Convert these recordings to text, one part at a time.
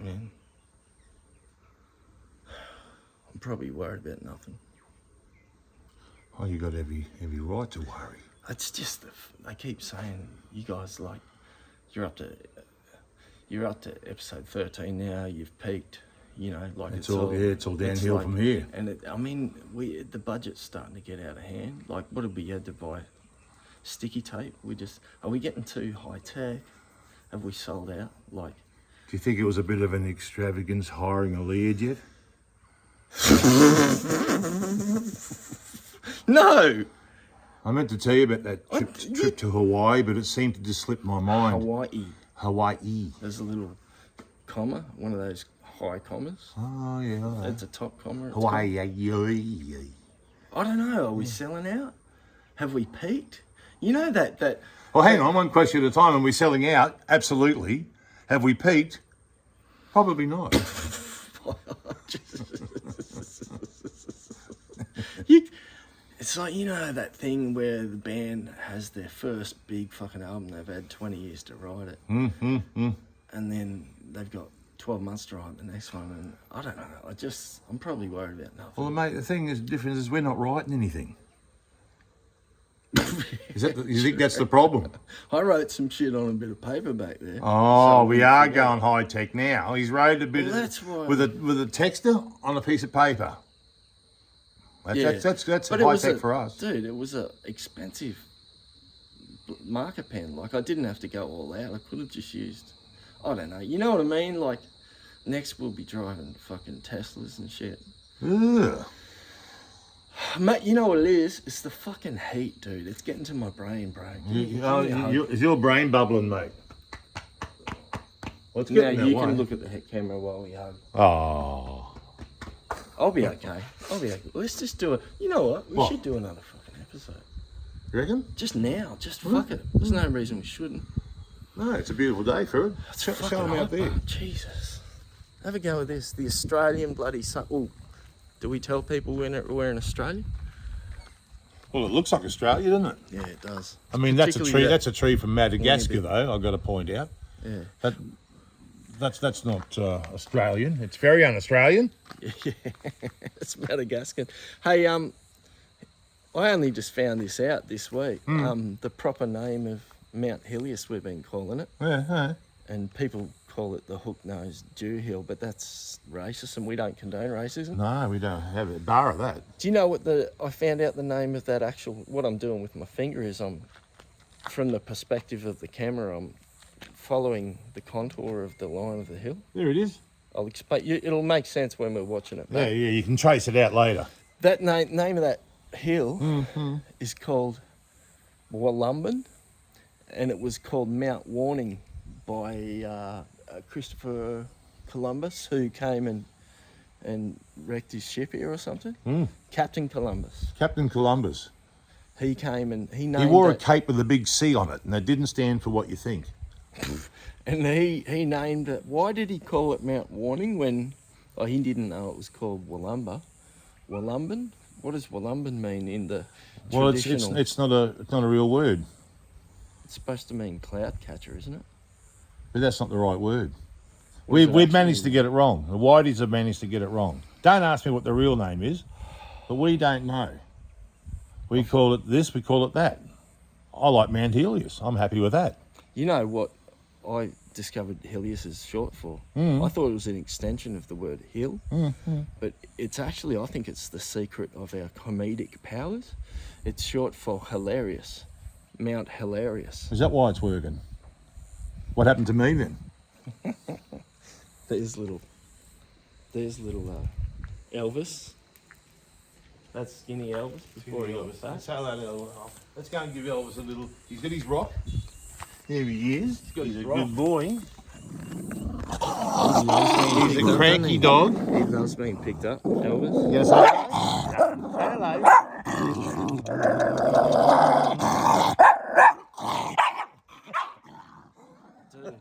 man. I'm probably worried about nothing. Oh, you got every right to worry. It's just they keep saying you guys like you're up to episode 13 now. You've peaked. You know, like it's all downhill from here. And the budget's starting to get out of hand. Like, what did we had to buy? Sticky tape. Are we getting too high tech? Have we sold out? Like, do you think it was a bit of an extravagance hiring a lead yet? No. I meant to tell you about that trip to Hawaii, but it seemed to just slip my mind. Hawaii. There's a little comma, one of those high commas. Oh, yeah. It's a top comma. Hawaii. I don't know. Are we selling out? Have we peaked? You know that... Well, hang on. One question at a time. Are we selling out? Absolutely. Have we peaked? Probably not. It's like, you know, that thing where the band has their first big fucking album. They've had 20 years to write it. And then they've got 12 months to write the next one. And I don't know. I'm probably worried about nothing. Well, mate, the thing is, the difference is we're not writing anything. You think that's the problem? I wrote some shit on a bit of paper back there. Oh, we are going high tech now. He's wrote a bit with a texter on a piece of paper. That's high tech for us. Dude, it was a expensive marker pen. Like, I didn't have to go all out. I could have just used, I don't know. You know what I mean? Like, next we'll be driving fucking Teslas and shit. Ugh. Mate, you know what it is? It's the fucking heat, dude. It's getting to my brain, bro. Is your brain bubbling, mate? Let's get in that you way. can look at the camera while we hug. Oh. I'll be okay. Let's just do it. You know what? We should do another fucking episode. You reckon? Just now. Just fuck it. There's no reason we shouldn't. No, it's a beautiful day for it. Show them out there. Jesus. Have a go with this. The Australian bloody sun. Oh, do we tell people we're in Australia? Well, it looks like Australia, doesn't it? Yeah, it does. I mean, that's a tree. That's a tree from Madagascar, though. I've got to point out. Yeah. That's not Australian. It's very un-Australian. Yeah, it's Madagascar. Hey, I only just found this out this week. The proper name of Mount Helios, we've been calling it. Yeah. And people call it the hook-nosed Jew Hill, but that's racist, and we don't condone racism. No, we don't have a bar of that. Do you know what I found out the name of that what I'm doing with my finger is from the perspective of the camera, I'm following the contour of the line of the hill. There it is. I'll explain. It'll make sense when we're watching it. Yeah, you can trace it out later. That name of that hill is called Wollumban, and it was called Mount Warning by Christopher Columbus, who came and wrecked his ship here or something. Captain Columbus. He came and he named. He wore a cape with a big C on it, and that didn't stand for what you think. And he named it. Why did he call it Mount Warning when he didn't know it was called Wollumba? Wollumban? What does Wollumban mean in the traditional? Well, it's not a real word. It's supposed to mean cloud catcher, isn't it? But that's not the right word. We've managed to get it wrong. The Whiteys have managed to get it wrong. Don't ask me what the real name is, but we don't know. We call it this, we call it that. I like Mount Helios. I'm happy with that. You know what I discovered Helios is short for? I thought it was an extension of the word hill, but it's actually, I think it's the secret of our comedic powers. It's short for hilarious. Mount Hilarious. Is that why it's working? What happened to me then? There's little Elvis. That's skinny Elvis before he got fat. Let's have that Elvis off. Let's go and give Elvis a little. He's got his rock. There he is. He's a good boy. He's a cranky dog. He loves being picked up, Elvis. Yes, hello. Dude,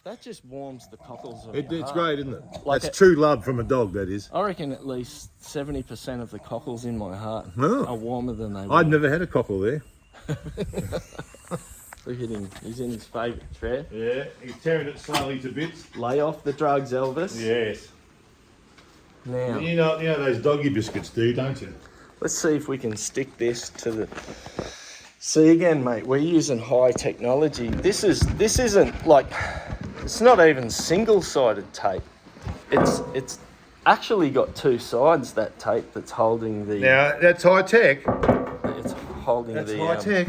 that just warms the cockles of It's your heart. great, isn't it? Like that's true love from a dog, that is. I reckon at least 70% of the cockles in my heart Oh. are warmer than they were. I'd never had a cockle there. Look at him. He's in his favourite chair. Yeah, he's tearing it slowly to bits. Lay off the drugs, Elvis. Yes. Now, You know those doggy biscuits do, don't you? let's see if we can stick this to the... See again, mate, we're using high technology. This isn't like... It's not even single-sided tape. It's actually got two sides, that tape that's holding the... Now, that's high tech. It's holding That's the... high tech.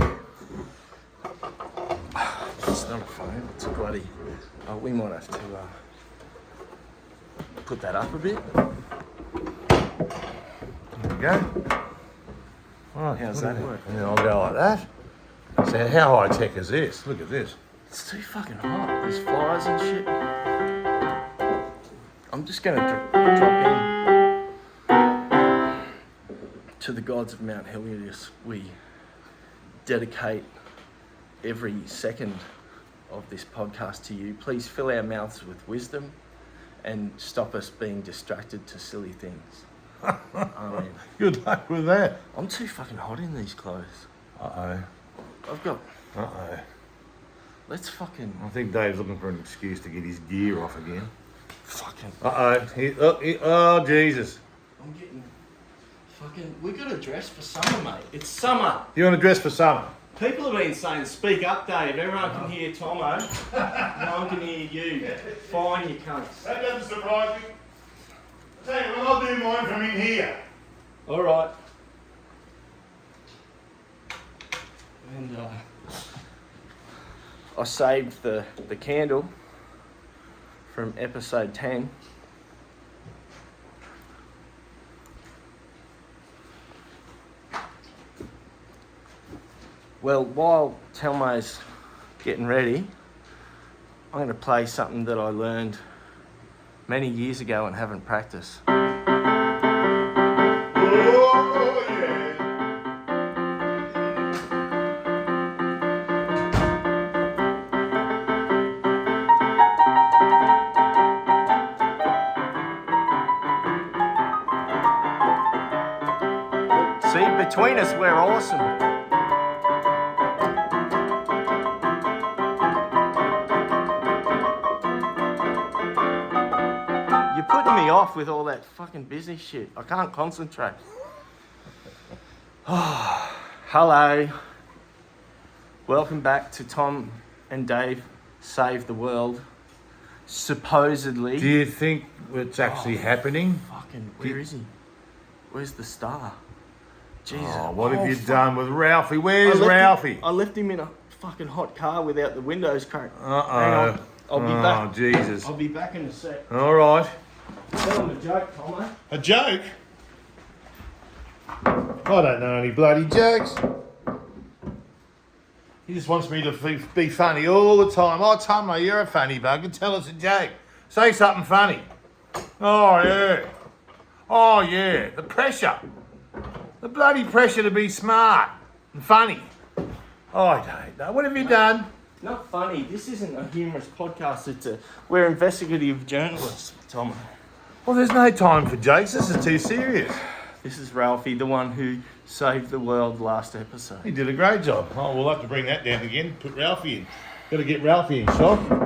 It's not a phone, it's a bloody... Oh, we might have to put that up a bit. There we go. Oh, How's that work? And then I'll go like that. So how high tech is this? Look at this. It's too fucking hot. There's flies and shit. I'm just going to drop in. To the gods of Mount Helios, we dedicate every second of this podcast to you. Please fill our mouths with wisdom and stop us being distracted to silly things. Amen. Good luck with that. I'm too fucking hot in these clothes. Uh-oh. I've got... Uh-oh. Let's fucking... I think Dave's looking for an excuse to get his gear off again. Fucking... Uh-oh. Oh, Jesus. I'm getting... Fucking... We got to dress for summer, mate. It's summer. You want to dress for summer? People have been saying, speak up, Dave. Everyone can hear Tommo. No one can hear you. Fine, you cunts. That doesn't surprise me. I'll tell you what, I'll do mine from in here. All right. And I saved the candle from episode 10. Well, while Telmo's getting ready, I'm going to play something that I learned many years ago and haven't practiced. Oh, yeah. See, between us, we're awesome. You're putting me off with all that fucking busy shit. I can't concentrate. Oh, hello. Welcome back to Tom and Dave Save the World. Supposedly. Do you think it's actually happening? Fucking, where is he? Where's the star? Jesus. Oh, what have you fuck. done with Ralphie? Where's Ralphie? I left him in a fucking hot car without the windows cracked. Uh-oh. Hang on. I'll be back. Oh, Jesus. I'll be back in a sec. All right. Tell him a joke, Tommo. A joke? I don't know any bloody jokes. He just wants me to be funny all the time. Oh, Tommo, you're a funny bugger. Tell us a joke. Say something funny. Oh, yeah. Oh, yeah. The pressure. The bloody pressure to be smart and funny. Oh, I don't know. What have you done? Not funny. This isn't a humorous podcast. We're investigative journalists, Tommo. Well, there's no time for jokes. This is too serious. This is Ralphie, the one who saved the world last episode. He did a great job. Oh, we'll have to bring that down again. Put Ralphie in. Got to get Ralphie in shot. There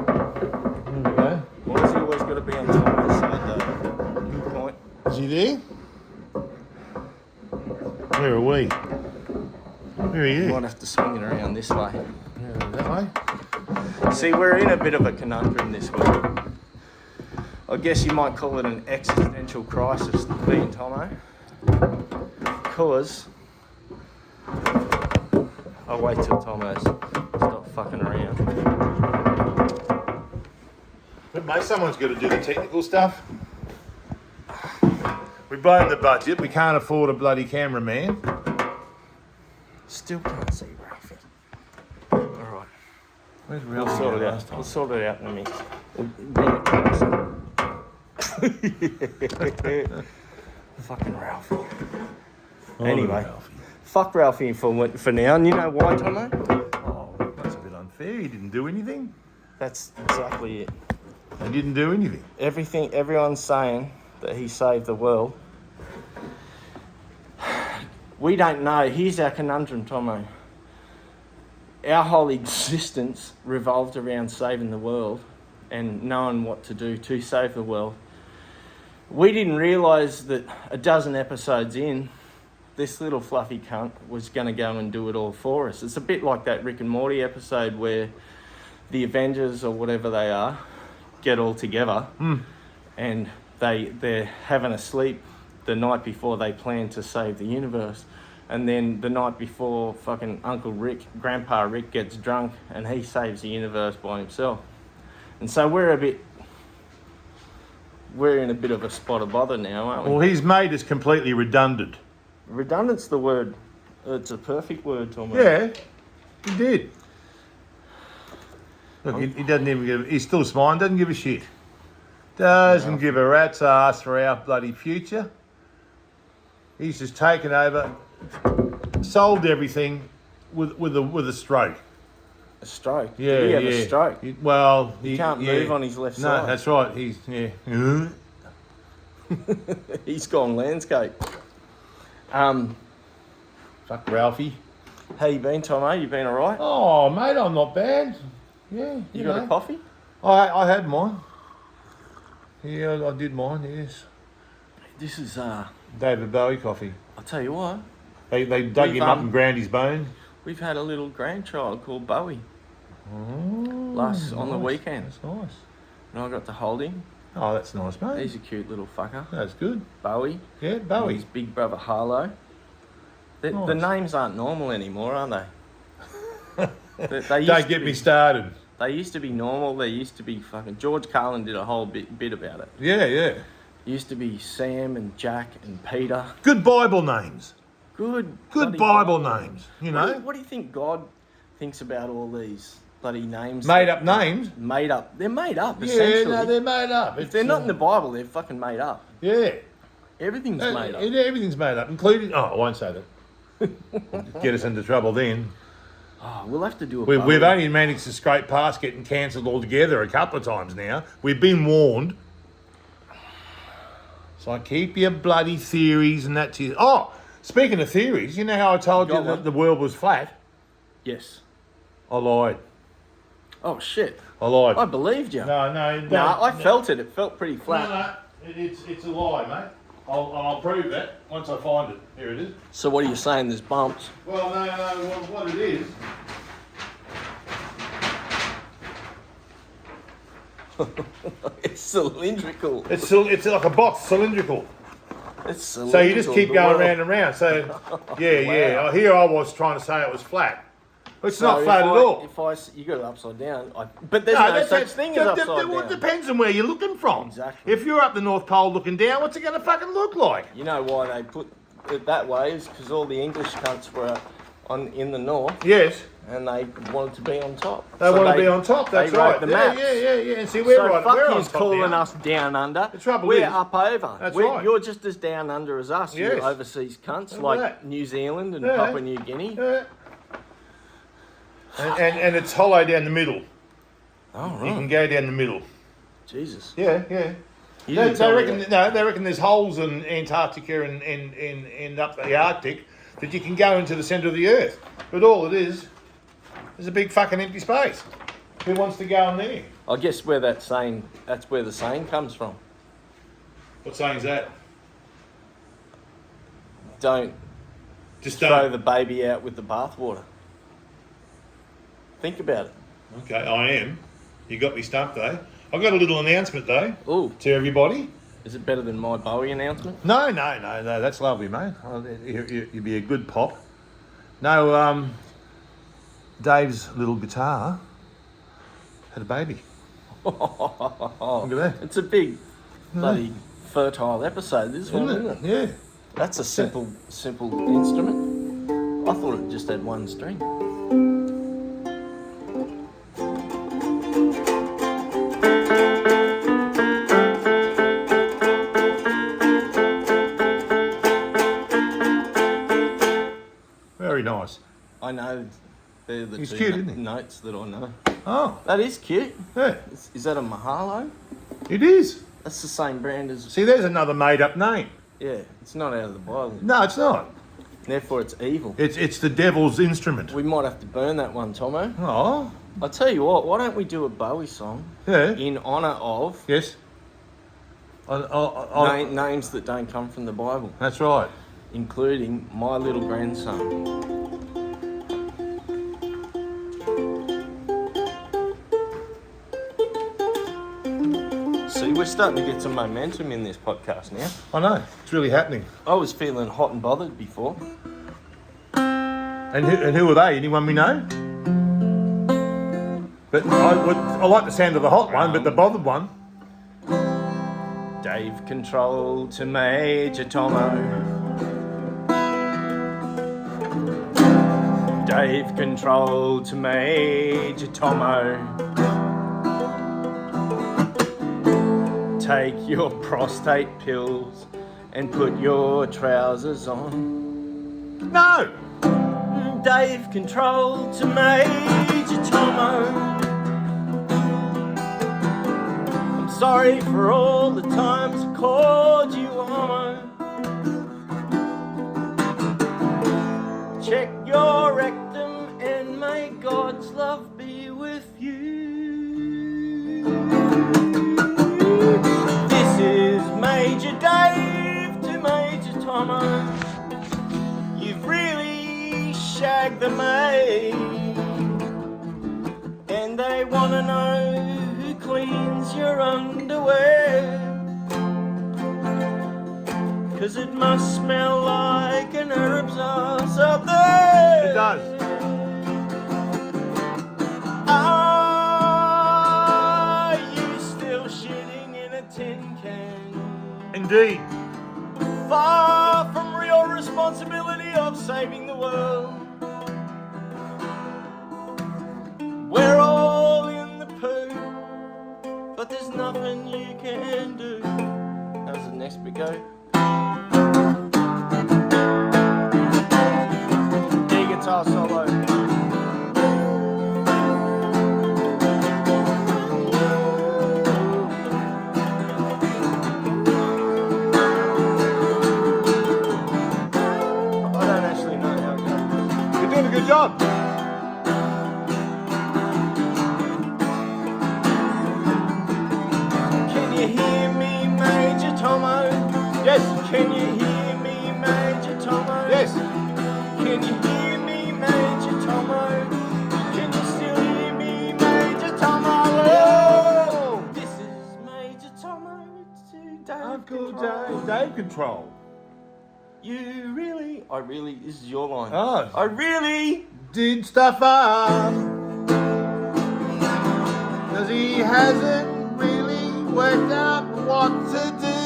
we go. Why has he always got to be on Tommo's side, though? Good point. Is he there? Where are we? Where are you? Might have to swing it around this way. Yeah, that way. See, we're in a bit of a conundrum this week. I guess you might call it an existential crisis, being Tommo. Because I'll wait till Tommo's stop fucking around. But mate, someone's got to do the technical stuff. We blown the budget. We can't afford a bloody cameraman. Still can't see Ralphie. Alright. Where's We'll Ralphie? sort it out. We'll sort it out in a minute. We'll bring it closer. Fucking Ralphie. Anyway, fuck Ralphie for now. And you know why, Tommo? Oh, that's a bit unfair. He didn't do anything. That's exactly it. He didn't do anything. Everyone's saying that he saved the world. We don't know. Here's our conundrum, Tommo. our whole existence revolved around saving the world and knowing what to do to save the world. We didn't realise that a dozen episodes in, this little fluffy cunt was going to go and do it all for us. It's a bit like that Rick and Morty episode where the Avengers, or whatever they are, get all together and they're having a sleep the night before they plan to save the universe. And then the night before, fucking Uncle Rick, Grandpa Rick, gets drunk and he saves the universe by himself. And so we're in a bit of a spot of bother now, aren't we? Well, he's made us completely redundant. Redundant's the word. It's a perfect word, Tommo. Yeah, he did. Look, he doesn't even give. He's still smiling. Doesn't give a shit. Doesn't give a rat's ass for our bloody future. He's just taken over, solved everything with a stroke. A stroke? Yeah, Did he have yeah. a stroke? He can't move on his left side. No, that's right. He's He's gone landscape. Fuck Ralphie. How you been, Tommo? You been all right? Oh, mate, I'm not bad. Yeah, You got a coffee? I had mine. Yeah, I did mine. Yes. This is David Bowie coffee. I'll tell you what. They dug him up and ground his bone. We've had a little grandchild called Bowie Oh, on the weekend. That's nice. And I got to hold him. Oh, that's nice, mate. He's a cute little fucker. That's good. Bowie. Yeah, And Bowie. his big brother Harlow. The Nice. names aren't normal anymore, are they? They used Don't to get be- me started. They used to be normal. They used to be fucking... George Carlin did a whole bit about it. Yeah. Used to be Sam and Jack and Peter. Good Bible names. Good Good bloody Bible names. You know, What do you think God thinks about all these bloody names? made up names. Made up. They're made up, Yeah, essentially. no, they're made up. If they're not in the Bible, they're fucking made up. Yeah, Everything's made up. Everything's made up, including. Oh, I won't say that. Get us into trouble then. Oh, we'll have to do a We've only managed to scrape past getting cancelled altogether a couple of times now. We've been warned. So keep your bloody theories and that to you. Oh, speaking of theories, you know how I told you Got that one? the world was flat? Yes. I lied. Oh, shit. I lied. I believed you. No, I felt it. It felt pretty flat. No, it's a lie, mate. I'll prove that once I find it. Here it is. So what are you saying? There's bumps? Well, no, what it is. It's cylindrical. It's like a box, cylindrical. It's So cylindrical. you just keep The going world- round and round. So, yeah. Wow. Here I was trying to say it was flat. It's So not flat at all. You got it upside down. But there's no such thing as upside Well, down. it depends on where you're looking from. Exactly. If you're up the North Pole looking down, what's it going to fucking look like? You know why they put it that way is because all the English cunts were in the north Yes. and they wanted to be on top. They want to be on top, that's they wrote right. the Yeah, maps. yeah. And see, we're So right. fuck We're on yous top calling now. us down under. The trouble we're is- up over. That's right. You're just as down under as us, Yes. you overseas cunts Look like at that. New Zealand and Yeah. Papua New Guinea. Yeah. And it's hollow down the middle. Oh, You can right. go down the middle. Jesus. Yeah. You They didn't tell me reckon that. they reckon there's holes in Antarctica and up the Arctic that you can go into the centre of the Earth. But all it is a big fucking empty space. Who wants to go in there? I guess that's where the saying comes from. What saying's that? Don't Just throw don't. the baby out with the bathwater. Think about it. Okay, I am. You got me stumped though. I've got a little announcement though Ooh, to everybody. is it better than my Bowie announcement? No, that's lovely, mate. You'd be a good pop. No, Dave's little guitar had a baby. Look at that. It's a big, bloody fertile episode, this one, isn't it? Yeah. That's a simple instrument. I thought it just had one string. Very nice. I know they're the He's two cute, isn't he? notes that I know. Oh, That is cute. yeah. Is that a Mahalo? It is. That's the same brand as... See, there's another made-up name. Yeah, it's not out of the Bible. No, it's not. Therefore, it's evil. It's the devil's instrument. We might have to burn that one, Tommo. Oh, I'll tell you what, why don't we do a Bowie song yeah. in honour of Yes. names that don't come from the Bible, That's right. including my little grandson. See, we're starting to get some momentum in this podcast now. I know. It's really happening. I was feeling hot and bothered before. And who are they? Anyone we know? But I like the sound of the hot one, but the bothered one. Dave Control to Major Tommo. Dave Control to Major Tommo. Take your prostate pills and put your trousers on. No! Dave Control to Major Tommo. I'm sorry for all the times I called you homo. Check your rectum and may God's love be with you. This is Major Dave to Major Tommo. You've really shagged the maid, and they want to know who cleans your underwear, 'cause it must smell like an Arab's ass up there. It does. Are you still shitting in a tin can? Indeed. Far from real responsibility of saving the world. We're all in the poo, but there's nothing you can do. How's the next bit go? D guitar solo. Good job. Can you hear me, Major Tommo? Yes. Can you hear me, Major Tommo? Yes. Can you hear me, Major Tommo? Can you still hear me, Major Tommo? Oh! This is Major Tommo to Dave Uncle Control. Dave Control. You really, this is your line. Oh. I really Did stuff up. 'Cause he hasn't really worked out what to do.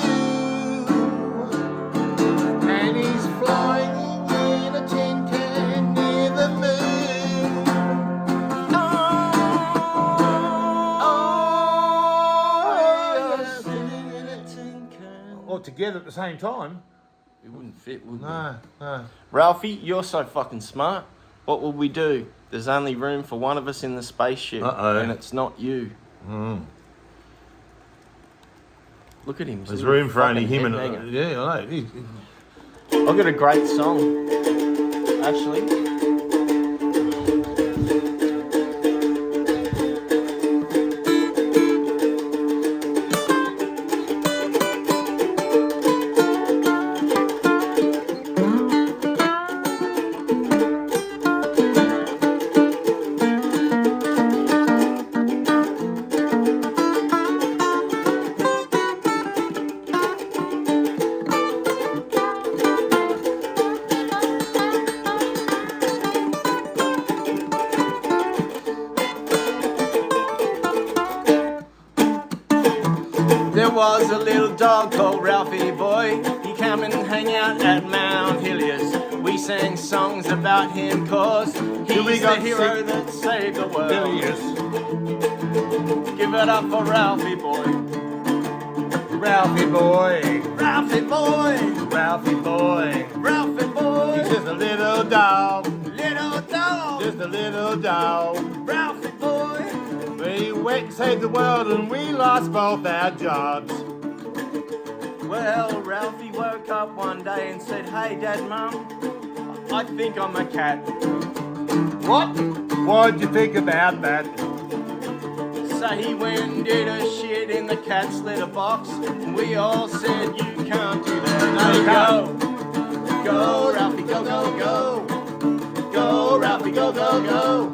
And he's flying in a tin can near the moon. you're sitting in a tin can. All together at the same time. It wouldn't fit, would it? No. Ralphie, you're so fucking smart. What will we do? There's only room for one of us in the spaceship. Uh-oh. And it's not you. Mm. Look at him. There's room for only him and... headbanger. Yeah, I know. I've got a great song, actually. There was a little dog called Ralphie Boy. He came and hang out at Mount Helios. We sang songs about him cause he's the hero that saved the world. Give it up for Ralphie Boy. Ralphie boy. Ralphie Boy. Ralphie boy. Ralphie Boy. He's just a little dog. Little dog. Just a little dog. Ralphie Boy. We went and saved the world and we lost both our jobs. Well, Ralphie woke up one day and said, "Hey, Dad, Mum, I think I'm a cat. What? What'd you think about that? So he went and did a shit in the cat's litter box. And we all said, you can't do that. No, you go. Go, Ralphie, go, go, go. Go, Ralphie, go, go, go.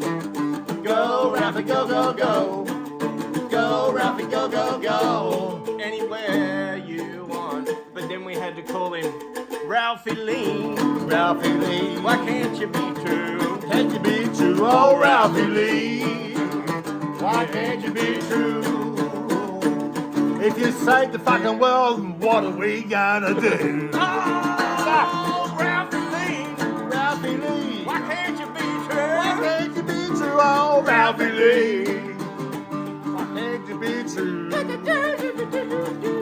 Go, Ralphie, go, go, go. Go, Ralphie, go, go, go. Anywhere you want. But then we had to call him Ralphie Lee. Ralphie Lee. Why can't you be true? Can't you be true? Oh, Ralphie Lee. Why can't you be true? If you save the fucking world, what are we gonna do? Oh, Ralphie Lee. Ralphie Lee. Why can't you be true? Why can't you be true? Oh, Ralphie Lee. Why can't you be true?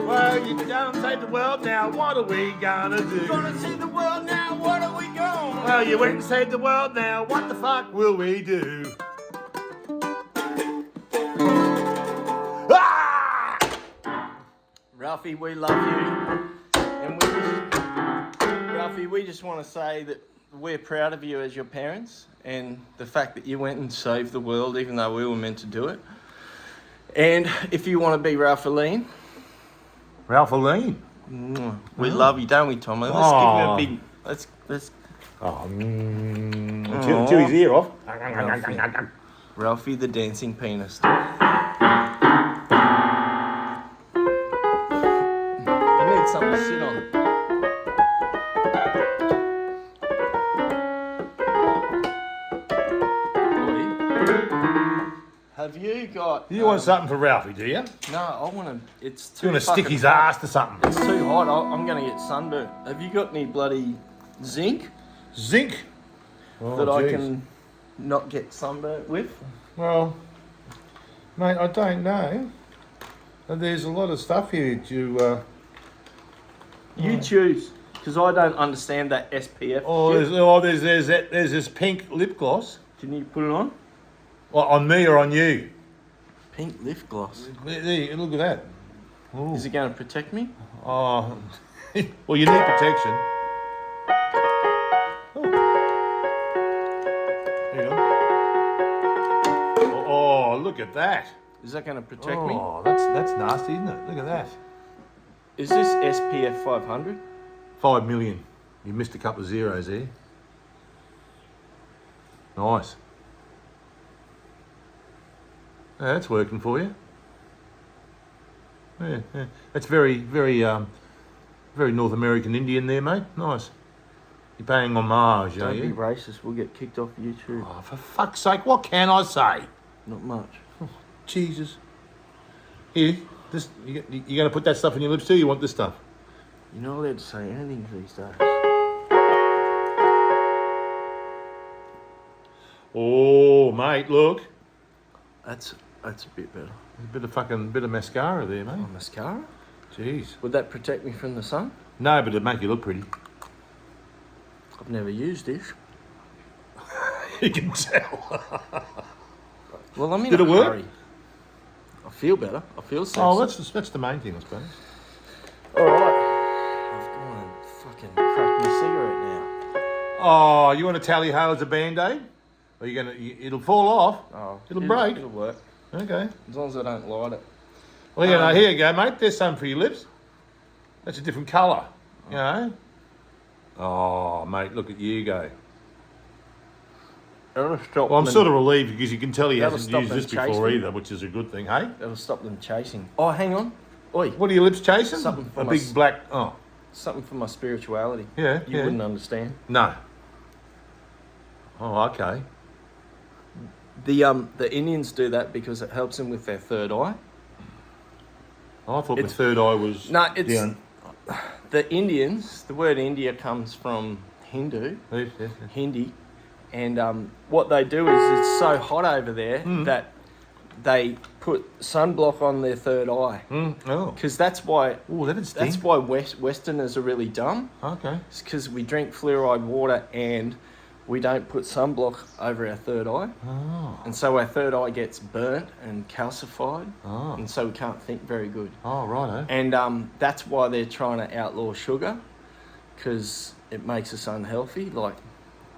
Well, you don't save the world now, what are we gonna do? Gonna see the world now, what are we going? Well, you went and saved the world now, what the fuck will we do? Ah! Ralphie, we love you. And Ralphie, we just want to say that we're proud of you as your parents and the fact that you went and saved the world even though we were meant to do it. And if you want to be Ralphaline, Ralphaline. we love you, don't we, Tommo? Let's give him a big. Let's. Oh, chew his ear off. Ralphie the dancing penis. You need something to sit on. Have you got? You want something for Ralphie, do you? No, I want to. It's too. You want to stick fucking his hot. ass to something? It's too hot. I'm going to get sunburnt. Have you got any bloody zinc Zinc? Oh, that I geez. can not get sunburnt with? Well, mate, I don't know. There's a lot of stuff here to... You choose, because I don't understand that SPF. There's this pink lip gloss. Can you put it on? Well, on me or on you? Pink lip gloss. There, look at that. Ooh. Is it going to protect me? Oh, well, you need protection. Oh. There you go. Oh, look at that. Is that going to protect me? Oh, that's nasty, isn't it? Look at that. Is this SPF 500? 5 million. You missed a couple of zeros there. Nice. Yeah, that's working for you. Yeah. That's very North American Indian there, mate. Nice. You're paying homage, Don't are be you? racist. We'll get kicked off YouTube. Oh, for fuck's sake, what can I say? Not much. Jesus. Here, this, you going to put that stuff in your lips too? You want this stuff? You're not allowed to say anything these days. Oh, mate, look. That's a bit better. A bit of mascara there, mate. Oh, mascara? Jeez. Would that protect me from the sun? No, but it'd make you look pretty. I've never used this. You can tell. Well, I'm in Did a it work? hurry. I feel better. I feel sexy. Oh, that's the main thing, I suppose. All right. I've gone and fucking cracked my cigarette now. Oh, you want to tally ho as a band-aid? Or you it'll fall off. Oh, It'll break. It'll work. Okay. As long as I don't light it. Well, here you go, mate. There's some for your lips. That's a different colour. You know? Oh, mate, look at you go. That'll stop Well, I'm them- sort of relieved because you can tell he That'll hasn't stop used them this before chasing. either, which is a good thing, hey? That'll stop them chasing. Oh, hang on. Oi. What are your lips chasing? Something a from big us. black... Oh, Something for my spirituality. yeah, You yeah. wouldn't understand. No. Oh, okay. The Indians do that because it helps them with their third eye. I thought my It's- third eye was No, it's down. the Indians. The word India comes from Hindu, Yes, yes, yes. Hindi, and what they do is it's so hot over there that they put sunblock on their third eye Oh. because that's why. Oh, that is sting. That's why Westerners are really dumb. Okay. It's because we drink fluoride water and we don't put sunblock over our third eye. Oh. And so our third eye gets burnt and calcified. Oh. And so we can't think very good. Oh, righto. And that's why they're trying to outlaw sugar, because it makes us unhealthy. Like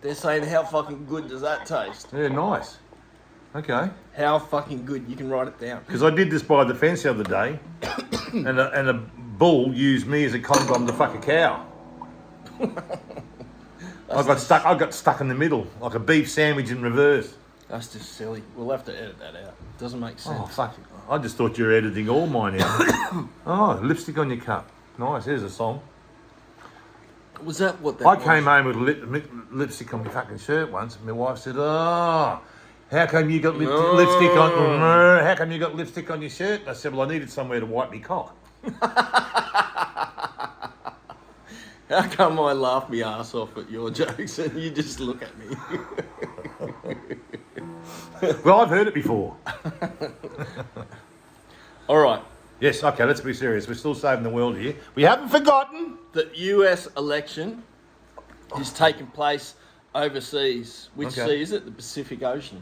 They're saying, how fucking good does that taste? Yeah, nice. Okay. How fucking good. You can write it down. Because I did this by the fence the other day, and a bull used me as a condom to fuck a cow. I got stuck in the middle, like a beef sandwich in reverse. That's just silly. We'll have to edit that out. Doesn't make sense. Oh, fuck it. I just thought you were editing all mine out. Oh, lipstick on your cup. Nice, here's a song. Was that what that I was? came home with lipstick on my fucking shirt once, and my wife said, "Oh, how come you got lipstick on? How come you got lipstick on your shirt?" And I said, "Well, I needed somewhere to wipe me cock." How come I laugh my ass off at your jokes and you just look at me? Well, I've heard it before. All right. Yes, okay, let's be serious. We're still saving the world here. We haven't forgotten. The US election is taking place overseas. Which sea is it? The Pacific Ocean.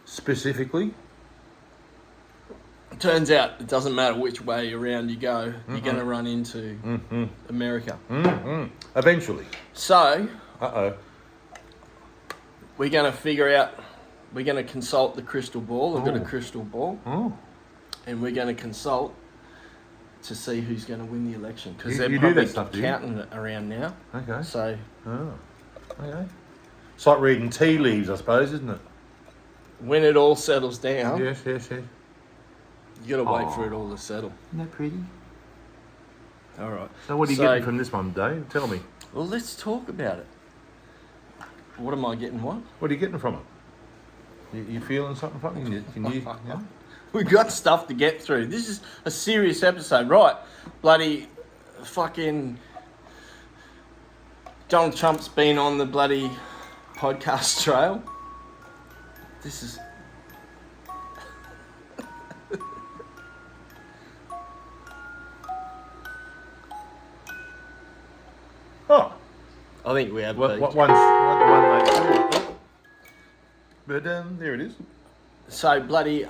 Specifically? Turns out it doesn't matter which way around you go, you're going to run into America. Eventually. So, Uh-oh. we're going to figure out, we're going to consult the crystal ball. I've got a crystal ball. Oh. And we're going to consult to see who's going to win the election. Because they're you do probably that stuff, do you? counting it around now. Okay. So, Oh. Okay. It's like reading tea leaves, I suppose, isn't it? when it all settles down, Yes. you got to wait for it all to settle. Isn't that pretty? All right. So what are you getting from this one, Dave? Tell me. Well, let's talk about it. What am I getting? What? What are you getting from it? You feeling something from it? Can you yeah? We've got stuff to get through. This is a serious episode, right? Bloody fucking Donald Trump's been on the bloody podcast trail. This is... Oh. I think we have What these. one But there it is. So bloody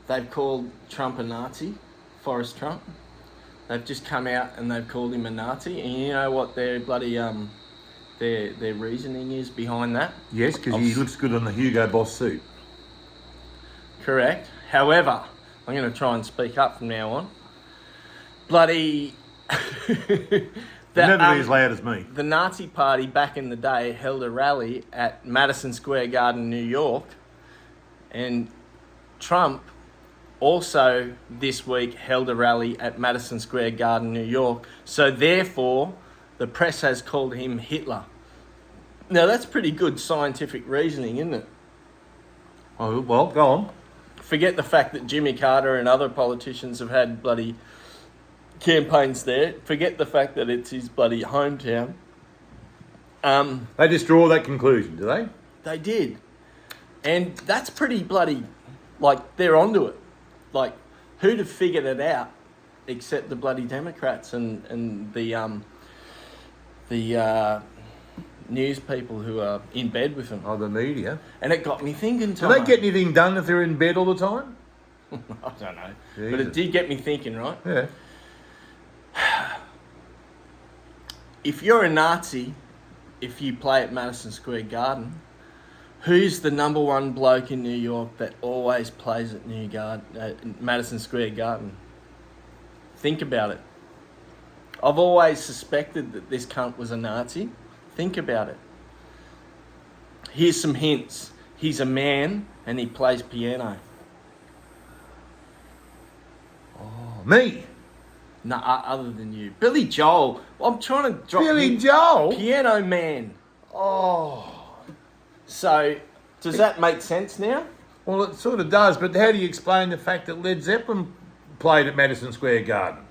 they've called Trump a Nazi, Forrest Trump. They've just come out and they've called him a Nazi, and you know what their bloody their reasoning is behind that? Yes, because he looks good on the Hugo Boss suit. Correct. However, I'm going to try and speak up from now on. Bloody Never be as loud as me. The Nazi Party back in the day held a rally at Madison Square Garden, New York, and Trump also this week held a rally at Madison Square Garden, New York. So therefore, the press has called him Hitler. Now that's pretty good scientific reasoning, isn't it? Oh, well, go on. Forget the fact that Jimmy Carter and other politicians have had bloody campaigns there. Forget the fact that it's his bloody hometown. They just draw that conclusion, do they? They did. And that's pretty bloody, like, they're onto it. Like, who'd have figured it out except the bloody Democrats and the news people who are in bed with them. Oh, the media. And it got me thinking, Do Tommo. they get anything done if they're in bed all the time? I don't know. Jesus. But it did get me thinking, right? Yeah. If you're a Nazi, if you play at Madison Square Garden, who's the number one bloke in New York that always plays at Madison Square Garden? Think about it. I've always suspected that this cunt was a Nazi. Think about it. Here's some hints. He's a man and he plays piano. Oh, me? No, other than you. Billy Joel. I'm trying to drop Billy Joel? Piano Man. Oh. So, does that make sense now? Well, it sort of does, but how do you explain the fact that Led Zeppelin played at Madison Square Garden?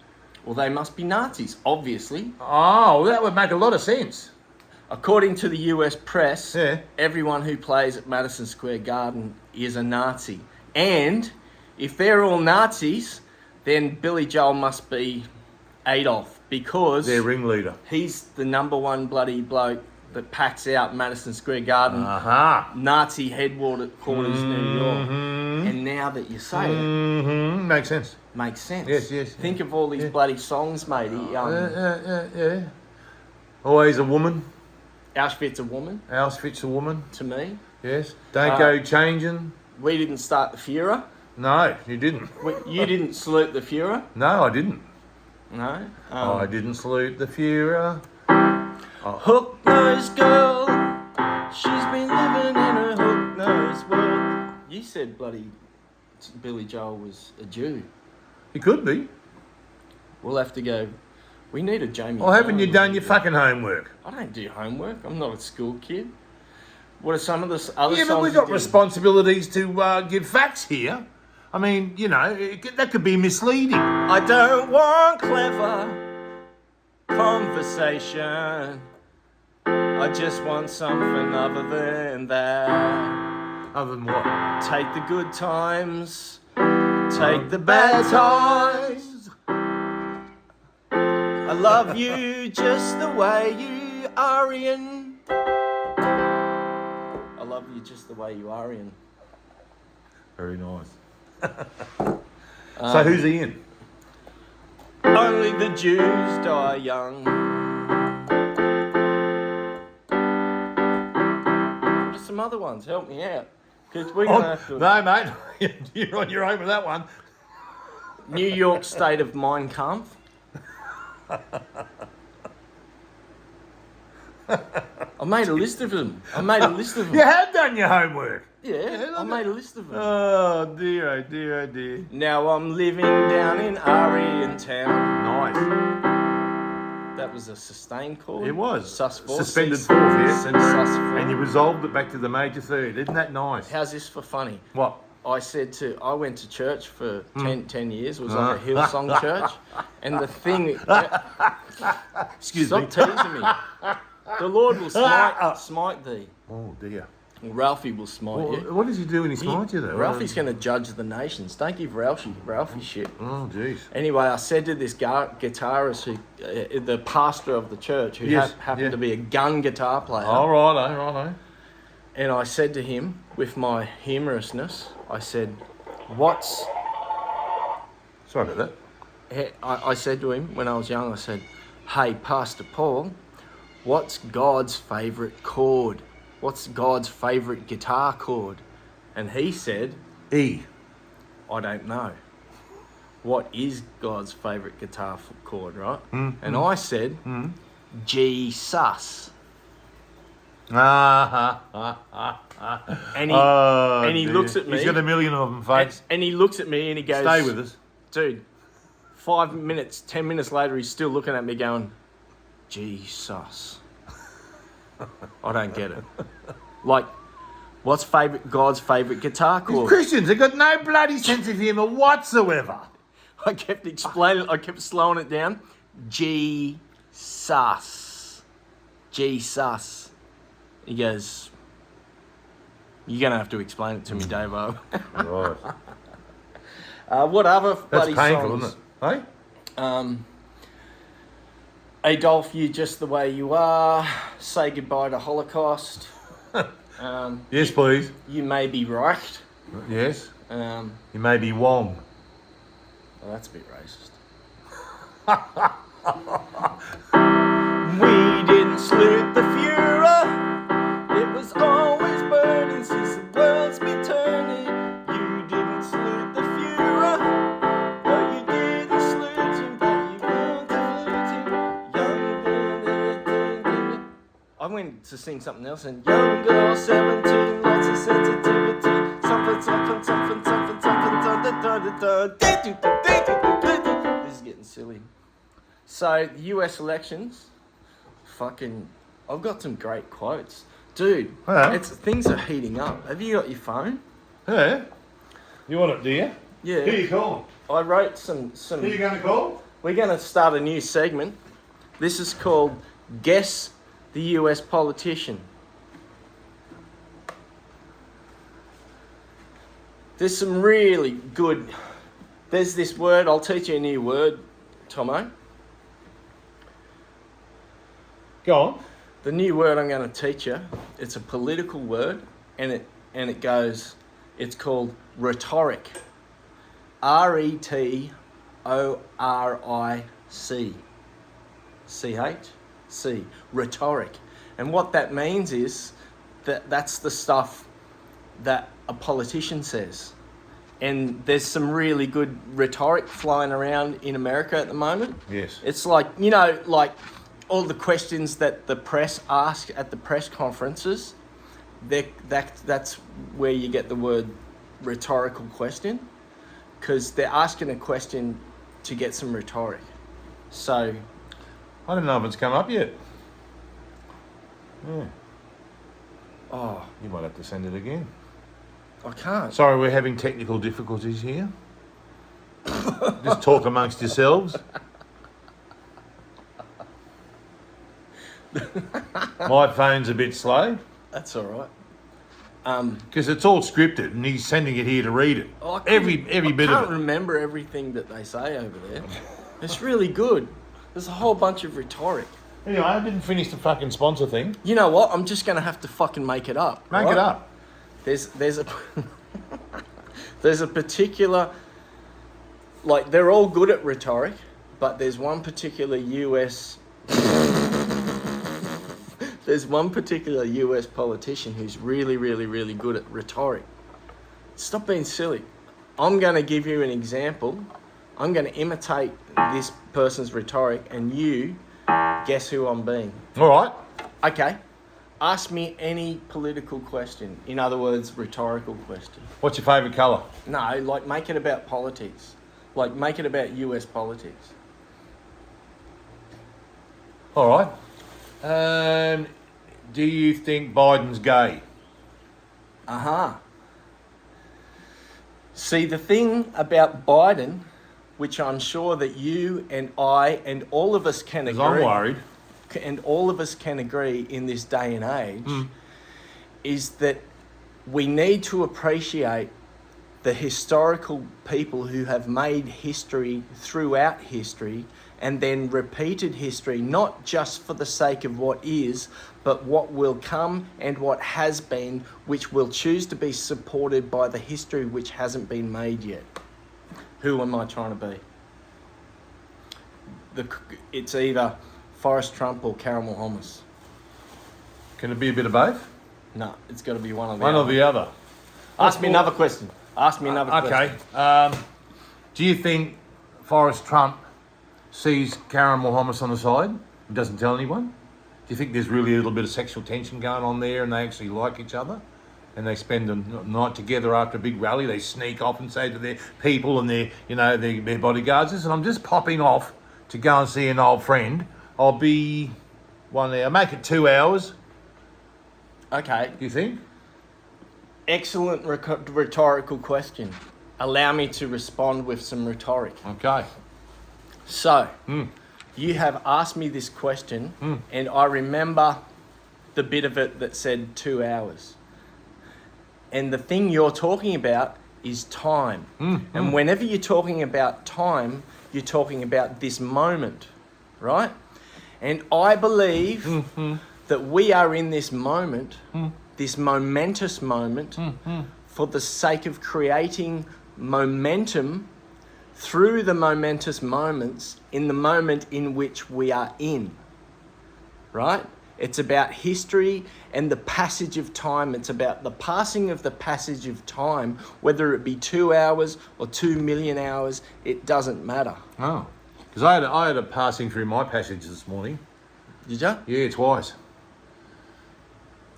Well, they must be Nazis, obviously. Oh, well, that would make a lot of sense. According to the US press, Yeah. everyone who plays at Madison Square Garden is a Nazi. And if they're all Nazis, then Billy Joel must be Adolf, because Their ringleader. he's the number one bloody bloke that packs out Madison Square Garden, Aha. Nazi headquarters New York. And now that you say it, Mm-hmm. Makes sense. makes sense. Yes. Think of all these bloody songs, matey. Yeah. Always a woman. Auschwitz a woman, Auschwitz a woman. to me. Yes. Don't go changing. We didn't start the Führer. No, you didn't. You didn't salute the Führer. No, I didn't. No. I didn't salute the Führer. Hook-nosed girl, she's been living in a hook-nosed world. You said bloody Billy Joel was a Jew. He could be. We'll have to go. We need a Jamie. Well, haven't you Bell. done your fucking homework? I don't do homework. I'm not a school kid. What are some of the other Yeah, songs? but we've you got do? responsibilities to give facts here. I mean, you know, that could be misleading. I don't want clever conversation. I just want something other than that. Other than what? Take the good times, take the bad times. I love you just the way you are, Ian. I love you just the way you are, Ian. Very nice. So who's Ian? Only the Jews die young. What are some other ones? Help me out. Because we're going to have to... No, mate. You're on your own with that one. New York State of Mein Kampf. I made a list of them. You have done your homework. Yeah, I made a list of them. Oh, dear, oh, dear, oh, dear. Now I'm living down in Aryan-town. Nice. That was a sustained chord. It was. Sus4. Suspended fourth, yeah. And sus4. And you resolved it back to the major third. Isn't that nice? How's this for funny? What? I went to church for 10 years. It was like a Hillsong church. And the thing... Excuse Stop me. teasing me. The Lord will smite thee. Oh, dear. Ralphie will smite you. What does he do when he smites you, though? Ralphie's going to judge the nations. Don't give Ralphie shit. Oh, jeez. Anyway, I said to this guitarist, who, the pastor of the church, who happened to be a gun guitar player. All right. And I said to him, with my humorousness, I said, what's... Sorry about that. I said to him when I was young, I said, hey, Pastor Paul, what's God's favourite chord? What's God's favourite guitar chord? And he said, E. I don't know. What is God's favourite guitar chord, right? And I said, G sus. And he looks at me. He's got a million of them, folks. And he looks at me and he goes, Stay with us. Dude, 5 minutes, 10 minutes later, he's still looking at me going, G sus. I don't get it. Like, what's God's favourite guitar These chord? Christians have got no bloody sense of humour whatsoever. I kept explaining, I kept slowing it down. G sus. G sus. He goes, you're going to have to explain it to me, Davo. Right. What other That's bloody painful, songs? isn't it? Hey? Adolf, you just the way you are. Say goodbye to Holocaust. Yes, please. You may be right. Yes. Well, You may be Wong. that's a bit racist. We didn't salute the Führer. It was always burning since the world's been turning. You didn't salute the Führer. No, you didn't salute him, but you want to salute him. Young. I went to sing something else and young girl 17, lots of sensitivity. Something. This is getting silly. So, the US elections, I've got some great quotes. Dude, Yeah. things are heating up. Have you got your phone? Yeah. You want it, do you? Yeah. Who you calling? I wrote some. Who you going to call? We're going to start a new segment. This is called Guess the US Politician. There's some really good... There's this word, I'll teach you a new word, Tommo. Go on. The new word I'm going to teach you, it's a political word, and it goes, it's called rhetoric. R-E-T-O-R-I-C. C-H-C. Rhetoric. And what that means is that that's the stuff that a politician says. And there's some really good rhetoric flying around in America at the moment. Yes. It's like, you know, like all the questions that the press ask at the press conferences, that's where you get the word rhetorical question, because they're asking a question to get some rhetoric. So I don't know if it's come up yet. Yeah. Oh, You might have to send it again. I can't. Sorry, we're having technical difficulties here. Just talk amongst yourselves. My phone's a bit slow. That's all right. Because it's all scripted and he's sending it here to read it. Every bit of it. I can't remember everything that they say over there. It's really good. There's a whole bunch of rhetoric. Anyway, I didn't finish the fucking sponsor thing. You know what? I'm just going to have to fucking make it up. Make right? it up. There's a there's a particular, like, they're all good at rhetoric, but there's one particular US politician who's really, really, really good at rhetoric. Stop being silly. I'm going to give you an example. I'm going to imitate this person's rhetoric, and you guess who I'm being. All right. Okay. Ask me any political question. In other words, rhetorical question. What's your favourite colour? No, like, make it about politics. Like, make it about US politics. All right. Do you think Biden's gay? Uh-huh. See, the thing about Biden, which I'm sure that you and I and all of us can agree... Because I'm worried. And all of us can agree in this day and age, is that we need to appreciate the historical people who have made history throughout history and then repeated history, not just for the sake of what is, but what will come and what has been, which will choose to be supported by the history which hasn't been made yet. Who am I trying to be? It's either Forrest Trump or Caramel Hummus. Can it be a bit of both? No, it's got to be one or the One other. or the other. Ask me another question. Okay. Do you think Forrest Trump sees Caramel Hummus on the side and doesn't tell anyone? Do you think there's really a little bit of sexual tension going on there and they actually like each other? And they spend the night together after a big rally. They sneak off and say to their people and their bodyguards, "Listen, I'm just popping off to go and see an old friend. I'll be 1 hour. Make it 2 hours." Okay. Do you think? Excellent rhetorical question. Allow me to respond with some rhetoric. Okay. So, you have asked me this question, and I remember the bit of it that said 2 hours. And the thing you're talking about is time. And whenever you're talking about time, you're talking about this moment, right? And I believe that we are in this moment, this momentous moment, for the sake of creating momentum through the momentous moments in the moment in which we are in, right? It's about history and the passage of time. It's about the passing of the passage of time, whether it be 2 hours or 2 million hours, it doesn't matter. Oh. Because I had a passing through my passage this morning. Did you? Yeah, twice.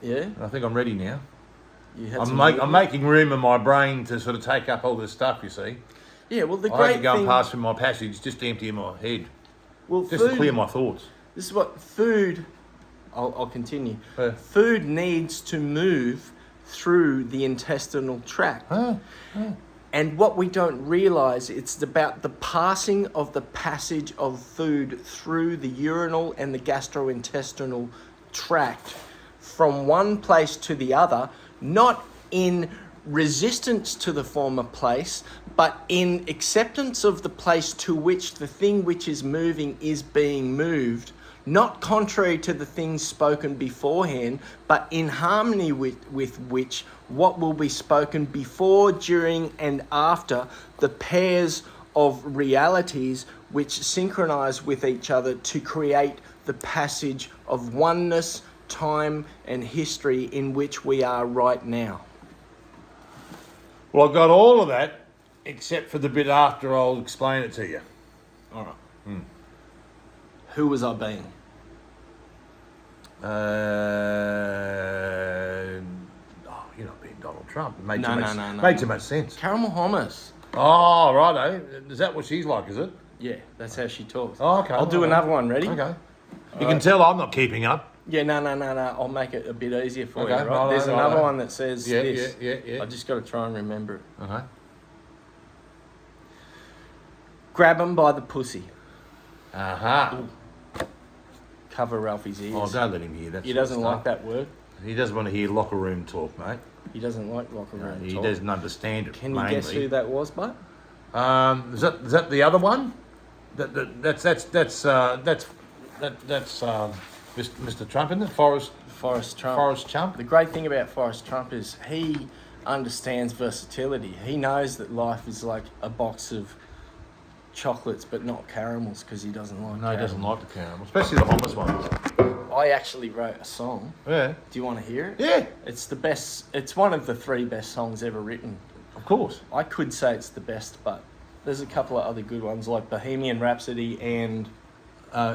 Yeah? I think I'm ready now. You had I'm making room in my brain to sort of take up all this stuff, you see. Yeah, well, the I great had to go thing... and pass through my passage just to empty my head. Well, Just to clear my thoughts. This is what food... I'll continue. Yeah. Food needs to move through the intestinal tract. And what we don't realise, it's about the passing of the passage of food through the urinal and the gastrointestinal tract from one place to the other, not in resistance to the former place, but in acceptance of the place to which the thing which is moving is being moved, not contrary to the things spoken beforehand, but in harmony with which what will be spoken before, during, and after the pairs of realities which synchronize with each other to create the passage of oneness, time and history in which we are right now? Well, I've got all of that, except for the bit after. I'll explain it to you. All right. Who was I being? You're not being Donald Trump. It made No. Made too much sense. Caramel hummus. Oh, righto. Is that what she's like, is it? Yeah, that's how she talks. Oh, okay. I'll do another one. Ready? Okay. You can tell I'm not keeping up. Yeah, no. I'll make it a bit easier for you, Okay, right? There's righto. another one that says this. Yeah. I just got to try and remember it. Okay. Grab him by the pussy. Uh-huh. Cover Ralphie's ears. Oh, don't let him hear that. He doesn't like that word. He doesn't want to hear locker room talk, mate. He doesn't like locker room He talk. doesn't understand it. Can you guess who that was, bud? Is that the other one? That's Mr. Trump, isn't it? Forrest Trump. Forrest Chump. The great thing about Forrest Trump is he understands versatility. He knows that life is like a box of chocolates, but not caramels, because he doesn't like. No, he doesn't like the caramel, especially the hummus ones. I actually wrote a song. Yeah. Do you want to hear it? Yeah. It's the best. It's one of the 3 best songs ever written. Of course. I could say it's the best, but there's a couple of other good ones like Bohemian Rhapsody and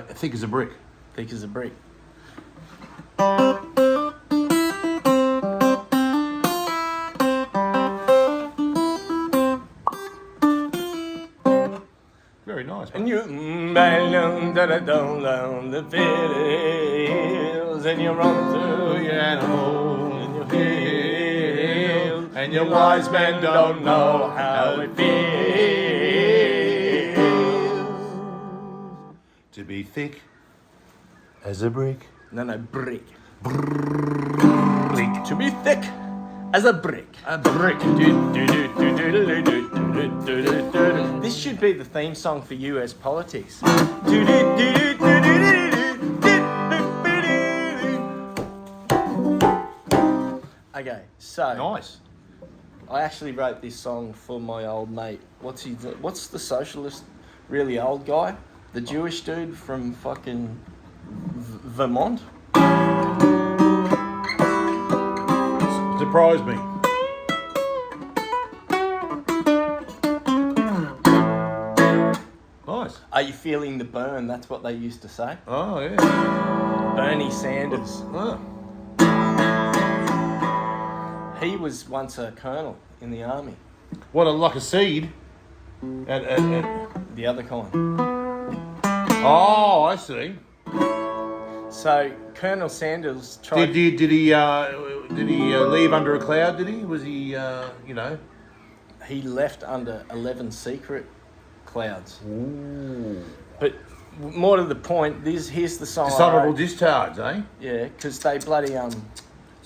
Thick as a brick. Thick as a Brick. Very nice. And you bang down the fields, and you run through your animals, and you feel, And your wise men don't know how it feels to be thick as a brick. No, brick. To be thick as a brick. A brick. This should be the theme song for US politics. Okay, so Nice. I actually wrote this song for my old mate. What's the socialist, really old guy? The Jewish dude from fucking Vermont? Surprised me. Nice. Are you feeling the burn? That's what they used to say. Oh, yeah. Bernie Sanders. Oh. He was once a colonel in the army. What, like a seed? The other kind. Oh, I see. So Colonel Sanders tried. Did he leave under a cloud? Did he? Was he He left under 11 secret clouds. Ooh. But more to the point, here's the song. Dishonourable discharge, eh? Yeah, because they bloody It's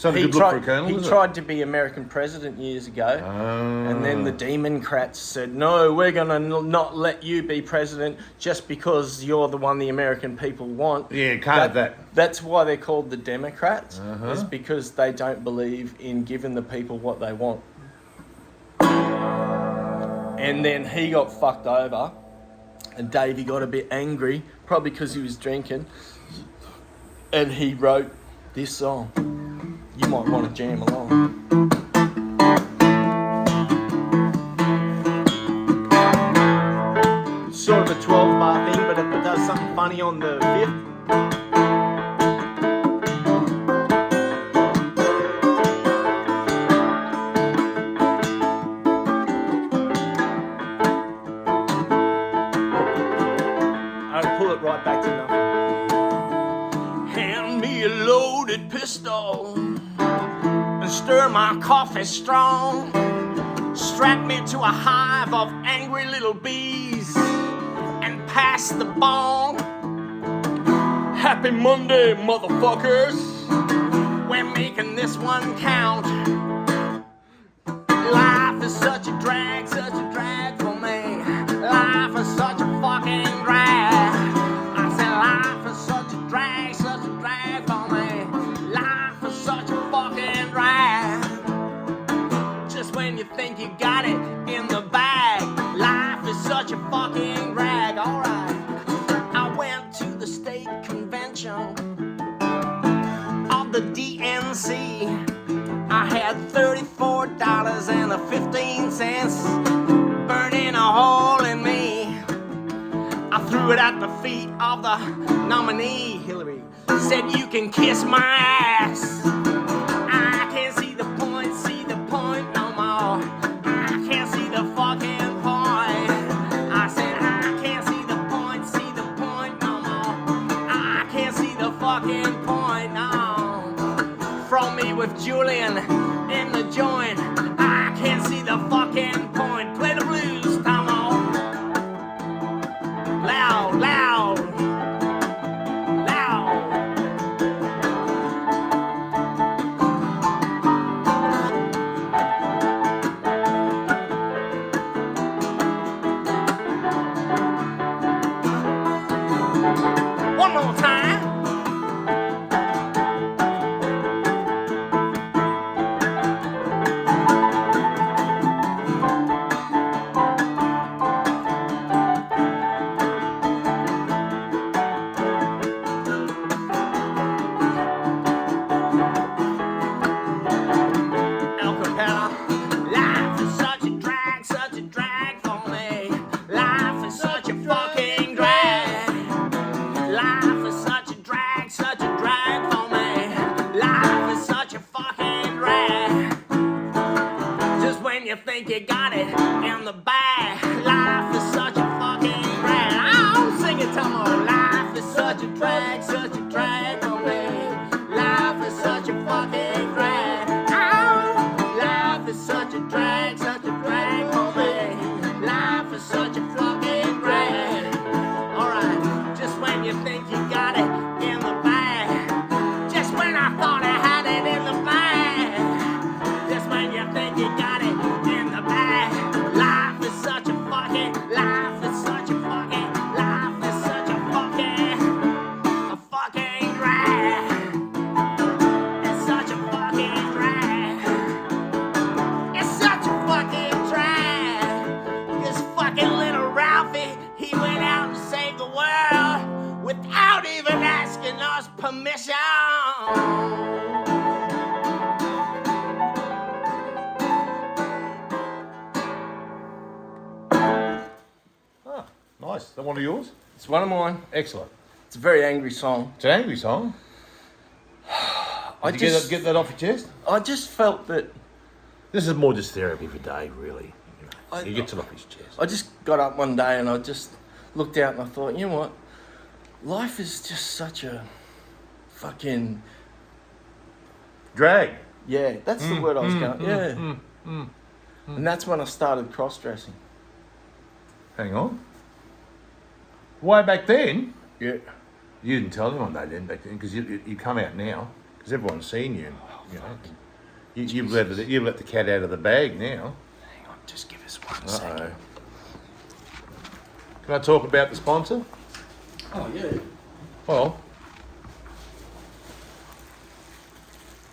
not a good look for a colonel, He is it? tried to be American president years ago, and then the Democrats said, "No, we're gonna not let you be president just because you're the one the American people want." Yeah, can't have that. That's why they're called the Democrats. Is because they don't believe in giving the people what they want. And then he got fucked over, and Davey got a bit angry, probably because he was drinking, and he wrote this song. You might want to jam along. Sort of a 12-bar thing, but it does something funny on the 5th. I'll pull it right back to nothing. Hand me a loaded pistol and stir my coffee strong. Strap me to a hive of angry little bees and pass the bong. Happy Monday, motherfuckers. We're making this one count. Life is such a drag for me. Life is such a fucking drag. I said life is such a drag for me. Life is such a fucking drag. Just when you think you got it in the bag, life is such a fucking drag. Alright, I went to the state convention. quarters and a 15 cents, burning a hole in me. I threw it at the feet of the nominee. Hillary said, "You can kiss my ass." I can't see the point no more. I can't see the fucking point. I said, I can't see the point no more. I can't see the fucking point no. Throw me with Julian in the joint. I can't see the fucking point. Play the blues, Tommo. Loud, loud, loud. One more time. El Capella. Life is such a drag for me. Life is such a fucking drag. Life is such a drag for me. Life is such a fucking drag. Just when you think you got it in the bag, life is such a fucking drag. Oh, sing it, Tommo. Life is such a drag for me. Life is such a fucking drag. Oh, life is such a drag for me. Life is such a fucking drag. Alright, just when you think you got it in the bag, just when I thought I had it in the bag, just when you think you got it in the bag, life is such a fucking, life is such a fucking, life is such a fucking drag. It's such a fucking drag. It's such a fucking drag. This fucking little Ralphie, he went out and saved the world without even asking us permission. Ah, nice. Is that one of yours? It's one of mine. Excellent. It's a very angry song. It's an angry song. Did you get that off your chest? I just felt that This is more just therapy for Dave, really. He gets it off his chest. I just got up one day and I just looked out and I thought, you know what? Life is just such a fucking, Drag. yeah, that's the word I was going, yeah. And that's when I started cross-dressing. Hang on. Way back then, Yeah. you didn't tell anyone they did back then because you come out now because everyone's seen you. You know, you've let the cat out of the bag now. Hang on, just give us 1 second. Can I talk about the sponsor? Oh, yeah. Well,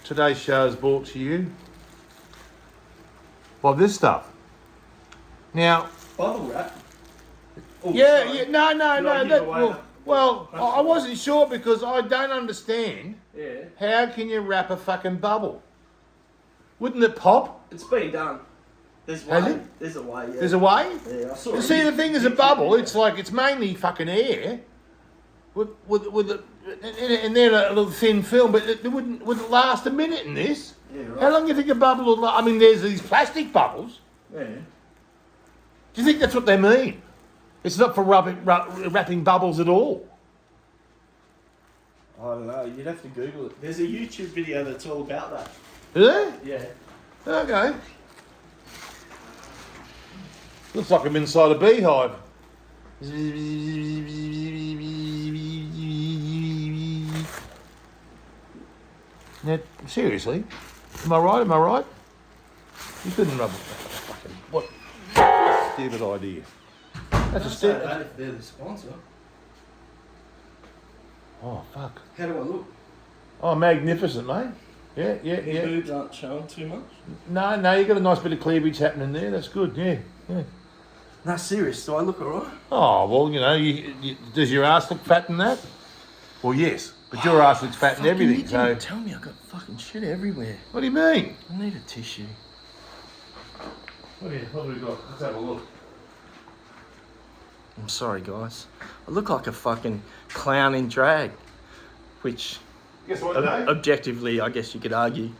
today's show is brought to you by this stuff. Now, Bubble wrap. Oh, yeah, sorry. no. Did I give That, it away? well, I wasn't sure because I don't understand. Yeah. How can you wrap a fucking bubble? Wouldn't it pop? It's been done. There's Has way. it? There's a way, yeah. There's a way. Yeah, I saw You it. see, the thing is a bubble. It's like it's mainly fucking air, with and then a little thin film, but it wouldn't last a minute in this. Yeah, right. How long do you think a bubble will last? I mean, there's these plastic bubbles. Yeah. Do you think that's what they mean? It's not for wrapping bubbles at all. I don't know. You'd have to Google it. There's a YouTube video that's all about that. Is there? Yeah. Okay. Looks like I'm inside a beehive. Now, seriously, am I right? Am I right? You couldn't rub it. Fucking what? Stupid idea. That's a Don't say stupid. that if they're the sponsor. Oh fuck. How do I look? Oh, magnificent, mate. Yeah. Your boobs aren't showing too much. No, you got a nice bit of cleavage happening there. That's good. Yeah. No, serious. Do I look alright? Oh well, you know, does your ass look fat in that? Well, yes, but your ass looks fat in everything. You So didn't tell me I got fucking shit everywhere. what do you mean? I need a tissue. What have we got? Let's have a look. I'm sorry, guys. I look like a fucking clown in drag, which Guess what, Dave? objectively, I guess you could argue.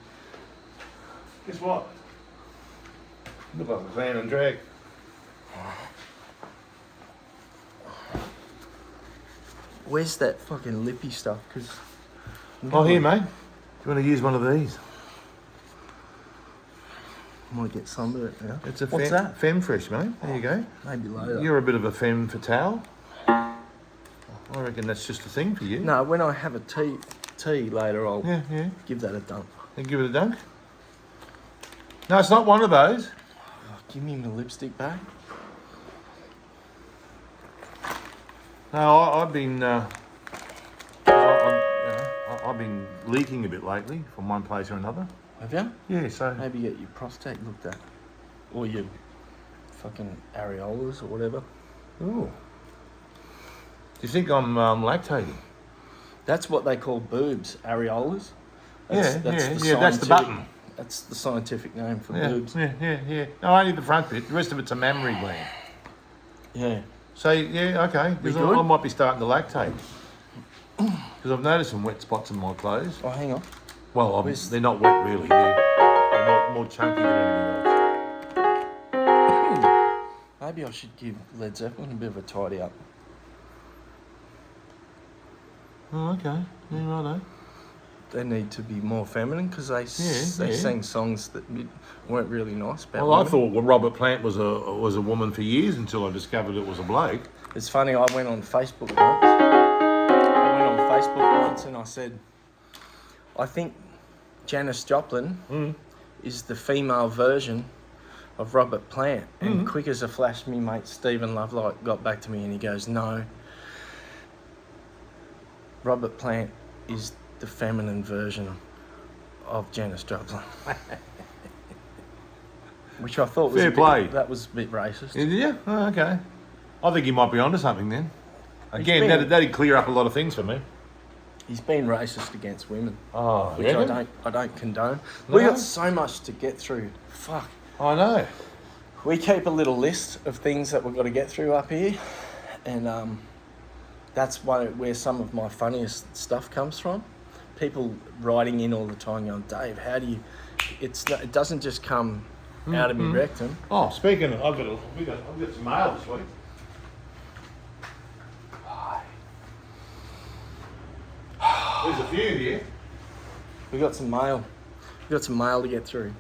Guess what? Look like a clown and drag. Where's that fucking lippy stuff? Because Oh, here, mate. Do you want to use one of these? I might get some of it now. It's a What's that? Femme Fresh, mate. There you go. Maybe later. You're a bit of a femme fatale. I reckon that's just a thing for you. No, when I have a tea later, I'll Yeah. give that a dump. And give it a dunk. No, it's not one of those. Oh, give me my lipstick back. No, I've been, I've been leaking a bit lately from one place or another. Have you? Yeah, so Maybe get your prostate looked at. Or your fucking areolas or whatever. ooh. Do you think I'm lactating? That's what they call boobs, areolas. That's the scientific- button. That's the scientific name for Yeah, boobs. yeah. No, only the front bit. The rest of it's a mammary gland. Yeah. So yeah, okay. We Because good? I might be starting to lactate. Because I've noticed some wet spots in my clothes. Oh, hang on. Well, Where's- they're not wet really. They're more chunky than anything else. Maybe I should give Led Zeppelin a bit of a tidy up. Oh, okay. Yeah, righto. They need to be more feminine because they Yeah. sang songs that weren't really nice about Well, I women. thought Robert Plant was a woman for years until I discovered it was a bloke. It's funny, I went on Facebook once and I said, I think Janis Joplin is the female version of Robert Plant. And quick as a flash, me mate Stephen Lovelight got back to me and he goes, no, Robert Plant is the feminine version of Janis Joplin. Which I thought was Fair play. that was a bit racist. Yeah. Oh, okay. I think you might be onto something then. Again, been- that'd clear up a lot of things for me. He's been racist against women, Oh, which yeah. I don't condone. No? We got so much to get through. Fuck. I know. We keep a little list of things that we've got to get through up here, and that's where some of my funniest stuff comes from. People writing in all the time going, Dave, how do you... It doesn't just come out of me rectum. Oh, speaking of, I've got some mail this week. There's a few here. We got some mail. We got some mail to get through,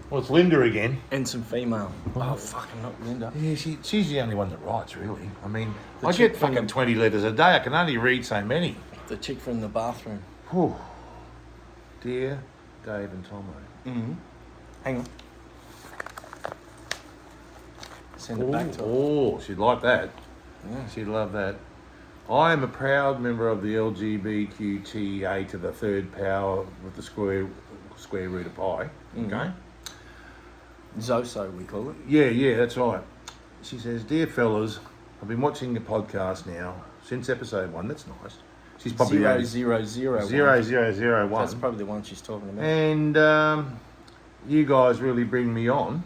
Well, it's Linda again. and some female. Oh, fucking not Linda. Yeah, she's the only one that writes, really. I mean, The I chick get from fucking the- 20 letters a day. I can only read so many. The chick from the bathroom. Whew. Dear Dave and Tommo. Mm-hmm. Hang on. Send it back to her. Oh, she'd like that. Yeah. She'd love that. I am a proud member of the LGBTQTA to the third power with the square root of pi. Okay? Zoso, we call it. Yeah, that's right. She says, Dear fellas, I've been watching the podcast now since episode 1. That's nice. She's probably 0001. That's probably the one she's talking about. And you guys really bring me on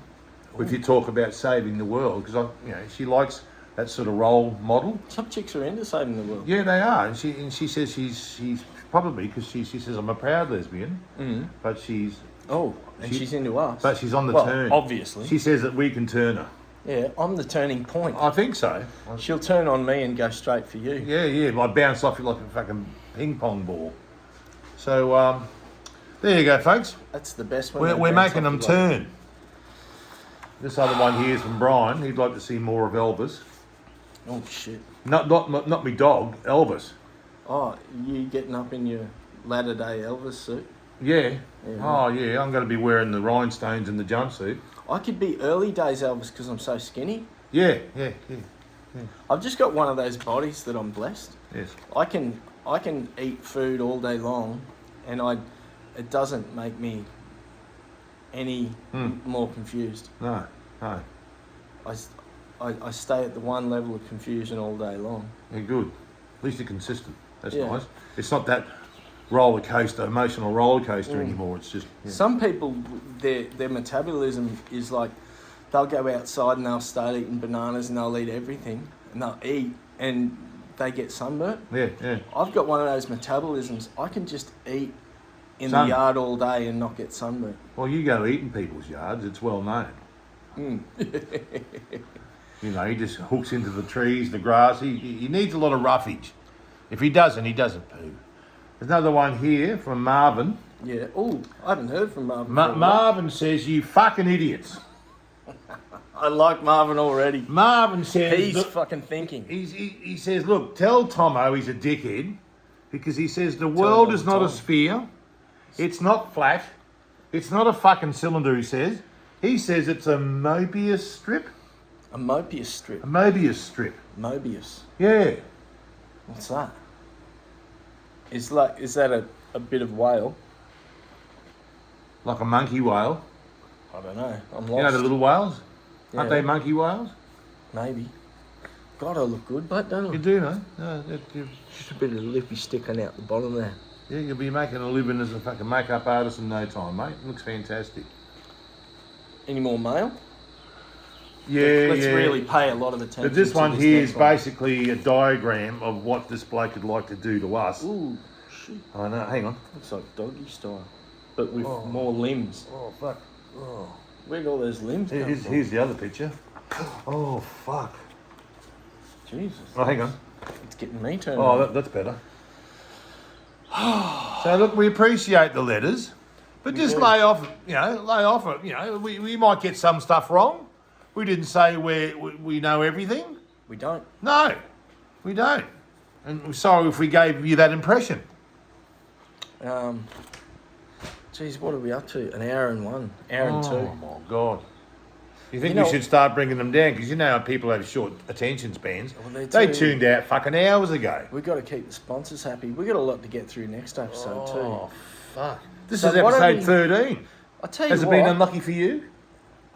with your talk about saving the world because she likes that sort of role model. Some chicks are into saving the world. Yeah, they are, and she says she's probably because she says I'm a proud lesbian, but she's she's into us. but she's on the well, turn. obviously. She says that we can turn her. Yeah, I'm the turning point. I think so. She'll turn on me and go straight for you. Yeah, I bounce off you like a fucking ping pong ball. So there you go, folks. That's the best one. We're making them turn. This other one here is from Brian. He'd like to see more of Elvis. Oh shit. Not me dog, Elvis. Oh, you getting up in your latter day Elvis suit? Yeah. Yeah. Oh yeah, I'm going to be wearing the rhinestones and the jumpsuit. I could be early days Elvis because I'm so skinny. Yeah. I've just got one of those bodies that I'm blessed. Yes. I can eat food all day long, and it doesn't make me any more confused. No. I stay at the one level of confusion all day long. Yeah, good. At least you're consistent. That's Yeah. nice. It's not that roller coaster, emotional roller coaster anymore. It's just Some people, their metabolism is like they'll go outside and they'll start eating bananas and they'll eat everything and they'll eat and they get sunburnt. Yeah, yeah. I've got one of those metabolisms. I can just eat in Sun. the yard all day and not get sunburnt. Well, you go eat in people's yards, it's well known. You know, he just hooks into the trees, the grass. He needs a lot of roughage. If he doesn't poo. There's another one here from Marvin. Yeah. Oh, I haven't heard from Marvin. Marvin says, you fucking idiots. I like Marvin already. Marvin says... He's look, fucking thinking. he says, look, tell Tommo he's a dickhead because he says the world is not a sphere. It's not flat. It's not a fucking cylinder, he says. He says it's a Mobius strip. A Mobius strip. A Mobius strip. Mobius. Yeah. What's that? Is that a bit of whale? Like a monkey whale. I don't know. I'm lost. You know the little whales? Yeah. Aren't they monkey whales? Maybe. God, I look good, but don't I? You do, no? No, Just a bit of lippy sticking out the bottom there. yeah, you'll be making a living as a fucking makeup artist in no time, mate. Looks fantastic. Any more mail? Yeah, Let's really pay a lot of attention. But this to one this here next is one. basically a diagram of what this bloke would like to do to us. Ooh, shit. I know, hang on. Looks like doggy style, but with more limbs. Oh, fuck. Oh. Where'd all those limbs come from? Here's the other picture. Oh, fuck. Jesus. Oh, hang on. It's getting me turned Oh, on. that's better. So, look, we appreciate the letters, but just lay off, you know, we might get some stuff wrong. We didn't say we know everything. We don't. No, we don't. And we're sorry if we gave you that impression. Geez, what are we up to? An hour and one. Hour and two. Oh, my God. You think You know- we should start bringing them down? Because you know how people have short attention spans. Well, They tuned out fucking hours ago. We've got to keep the sponsors happy. We've got a lot to get through next episode Oh, fuck. This So is why don't episode we- 13. too. I tell you Has it what. been unlucky for you?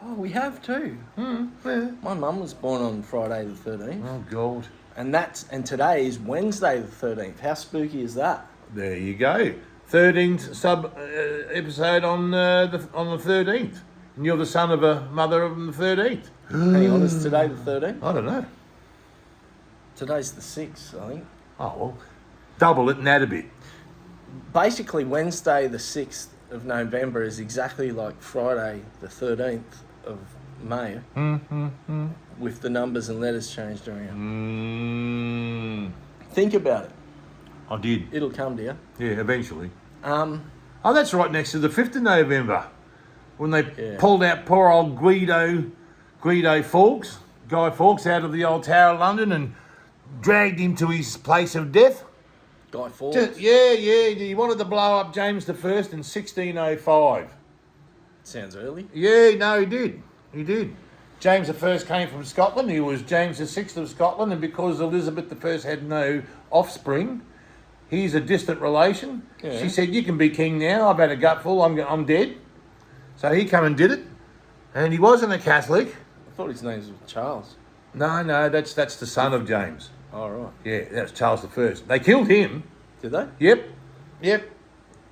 Oh, we have too. Yeah. My mum was born on Friday the 13th. Oh, God. And today is Wednesday the 13th. How spooky is that? There you go. 13th sub episode on the 13th. And you're the son of a mother of the 13th. Hang on, is today the 13th? I don't know. Today's the 6th, I think. Oh, well. Double it and add a bit. Basically, Wednesday the 6th of November is exactly like Friday the 13th of May. With the numbers and letters changed around. Think about it. I did. It'll come to you. Yeah, eventually. Um, Oh, that's right next to the 5th of November. When they Yeah. pulled out poor old Guy Fawkes out of the old Tower of London and dragged him to his place of death. Guy Fawkes. Yeah, he wanted to blow up James I in 1605. Sounds early. Yeah, no, he did. James I came from Scotland. He was James VI of Scotland, and because Elizabeth I had no offspring, he's a distant relation. Yeah. She said, "You can be king now. I've had a gutful. I'm dead." So he come and did it, and he wasn't a Catholic. I thought his name was Charles. No, that's the son of James. Oh, right. Yeah, that's Charles I. They killed him. Did they? Yep.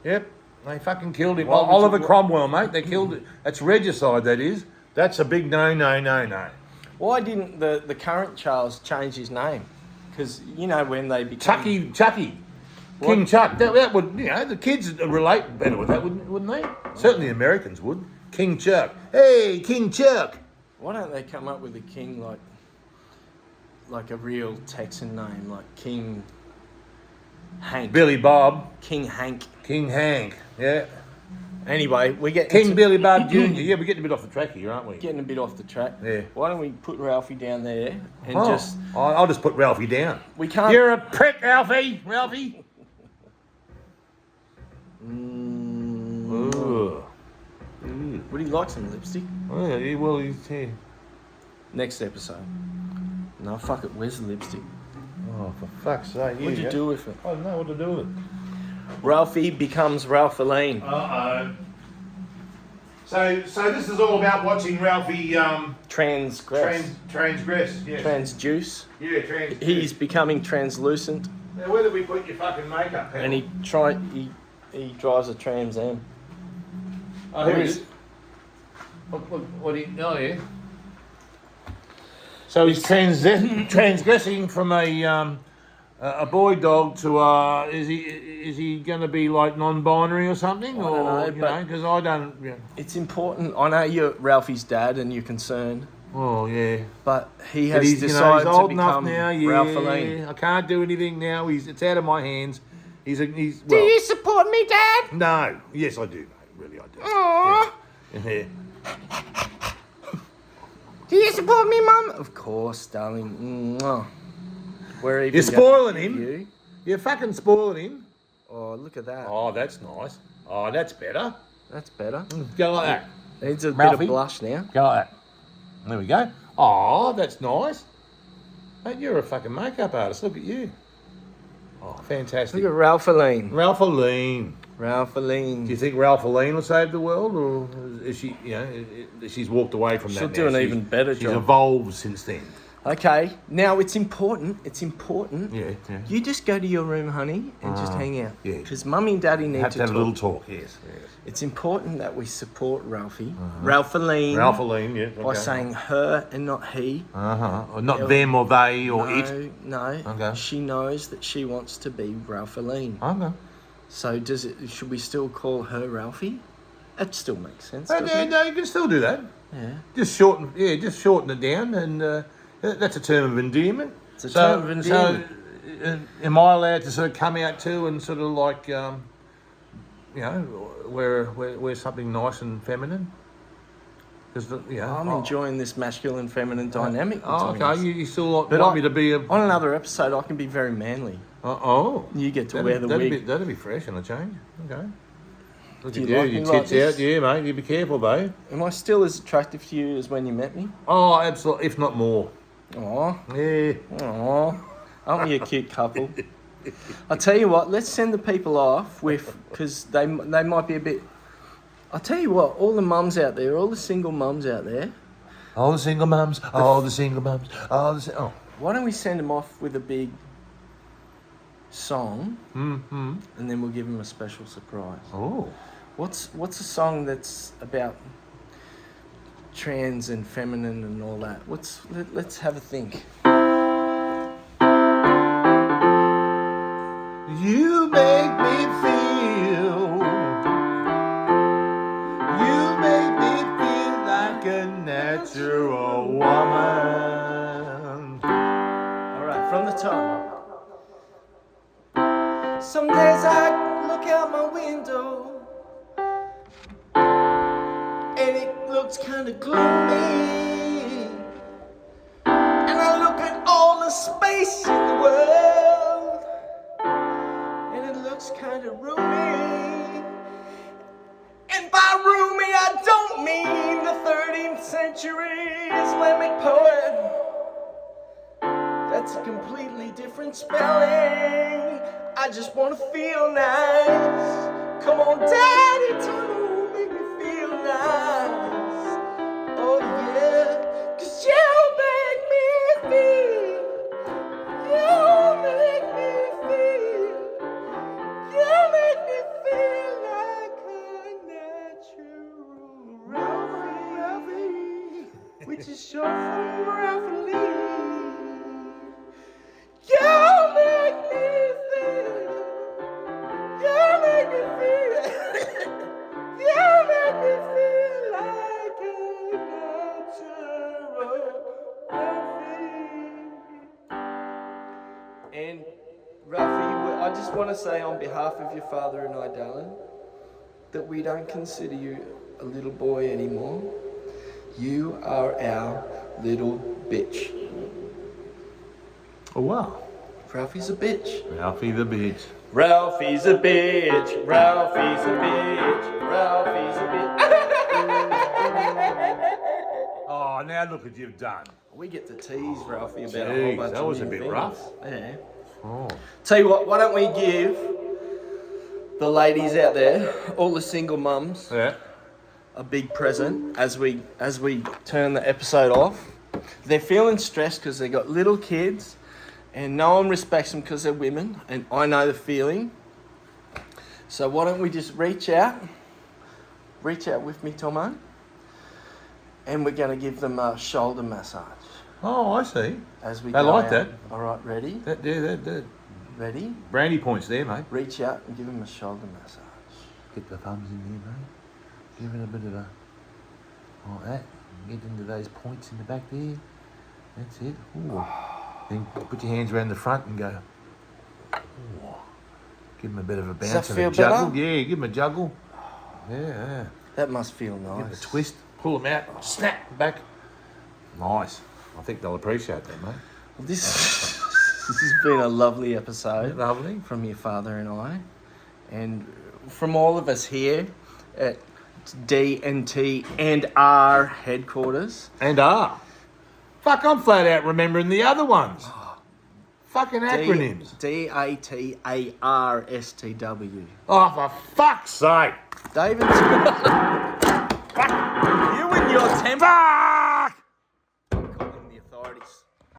They fucking killed him. Why would Oliver you- Cromwell, mate. They killed it. That's regicide. That is. That's a big no. Why didn't the current Charles change his name? Because, you know, when they became... Chucky. What? King Chuck. That would, you know, the kids relate better with that, wouldn't they? Certainly Americans would. King Chuck. Hey, King Chuck. Why don't they come up with a king like a real Texan name, like King Hank? Billy Bob. King Hank. King Hank. Yeah. Anyway, we're getting King Billy Bob Jr. Yeah, we're getting a bit off the track here, aren't we? getting a bit off the track. Yeah. Why don't we put Ralphie down there and Oh, just... I'll just put Ralphie down. We can't... You're a prick, Ralphie. Ooh. Would he like some lipstick? Oh, yeah, well, he's here. Next episode. No, fuck it. Where's the lipstick? Oh, for fuck's sake. What'd you do with it? I don't know what to do with it. Ralphie becomes Ralphaline. Uh-oh. So this is all about watching Ralphie Transgress. transgress. Yes. Transduce. Yeah, trans. He's becoming translucent, Now, where did we put your fucking makeup? and he drives a Trans Am. Oh, here it is. Look, oh yeah. So he's transgressing from a boy dog to is he going to be like non-binary or something? I don't know, because I don't. Yeah. It's important. I know you're Ralphie's dad and you're concerned, Oh yeah. but he But has he's decided he's old to enough become now. Yeah. Ralph Aline. I can't do anything now. It's out of my hands. He's Do well. you support me, Dad? No. Yes, I do, mate. Really, I do. Aww. Yeah. Do you support me, Mum? Of course, darling. Mwah. We're even You're spoiling gonna give him. you- You're fucking spoiling him. Oh, look at that. Oh, that's nice. Oh, that's better. That's better. Go like that. Needs a bit Ralphie. of blush now. Go like that. There we go. Oh, that's nice. Mate, you're a fucking makeup artist. Look at you. Oh, fantastic. Look at Ralph Aline. Ralph Aline. Ralph Do you Aline. think Ralph Aline will save the world, or is she? She's walked away from that. She'll now. do an even better She's job. evolved since then. Okay, now it's important. It's important. Yeah. You just go to your room, honey, and just hang out. yeah. Because Mummy and Daddy need Have to to have talk. a little talk. Yes. It's important that we support Ralphie, Ralph Aline, Ralph Aline. Yeah. by saying her and not he. Or not them or they or it. No. Okay. She knows that she wants to be Ralph Aline. Okay. So should we still call her Ralphie? That still makes sense. Oh, doesn't it? no, you can still do that. Yeah. Just shorten it down, and that's a term of endearment. It's a term of endearment. So, am I allowed to sort of come out too and sort of like, wear something nice and feminine? Because I'm enjoying this masculine feminine dynamic. Oh, between okay. us. You still But want me to be a? On another episode, I can be very manly. You get to wear the wig. That'd be fresh and a change. Okay. Look Do at you like me your like tits this? out. Yeah, mate. You be careful, babe. Am I still as attractive to you as when you met me? Oh, absolutely. If not more. Aw, Yeah. aw. Aren't we a cute couple? I'll tell you what, let's send the people off because they might be a bit... I'll tell you what, all the mums out there, all the single mums out there, All the single mums. All the single mums. Oh. why don't we send them off with a big song and then we'll give them a special surprise. Oh. What's a song that's about trans and feminine and all that? Let's have a think. You make me feel. You make me feel like a natural woman. All right, from the top. Some days I look out my window and it looks kind of gloomy, and I look at all the space in the world and it looks kind of roomy. And by roomy I don't mean the 13th century Islamic poet. That's a completely different spelling. I just want to feel nice. Come on, Daddy, Tommo, make me feel nice. Oh yeah, 'cause you make me feel. You make me feel. You make me feel like a natural Ralphie, which is short for Ralph Lee. You make me feel. You make me feel. You make me feel like a natural Ralphie. And Ralphie, I just want to say on behalf of your father and I, darling, that we don't consider you a little boy anymore. You are our little bitch. Oh, wow. Ralphie's a bitch. Ralphie the bitch. Ralphie's a bitch. Ralphie's a bitch. Ralphie's a bitch. Oh, now look what you've done. We get to tease Ralphie about a whole Jeez, bunch that of was a new bit things. rough. Yeah. Oh. Tell you what, why don't we give the ladies out there, all the single mums, Yeah. a big present as we turn the episode off. They're feeling stressed because they got little kids, and no one respects them because they're women, and I know the feeling. So why don't we just reach out with me, Tommo, and we're going to give them a shoulder massage. Oh, I see. as we They go like out. that. All right, ready? That. Ready? Brandy points there, mate. Reach out and give him a shoulder massage. Get the thumbs in there, mate. Give it a bit of a... Like that. Get into those points in the back there. That's it. Ooh. Then put your hands around the front and go... Ooh. Give him a bit of a bounce Does that and a feel juggle. better? Yeah, give him a juggle. Yeah. That must feel Give him a nice. twist. Pull them out. Snap back. Nice. I think they'll appreciate that, mate. Well, this has been a lovely episode Lovely. from your father and I, and from all of us here at D&T and R headquarters. And R. Fuck, I'm flat out remembering the other ones. Fucking acronyms. DATARSTW. Oh, for fuck's sake. David. You and your temper. Fuck! Calling the authorities.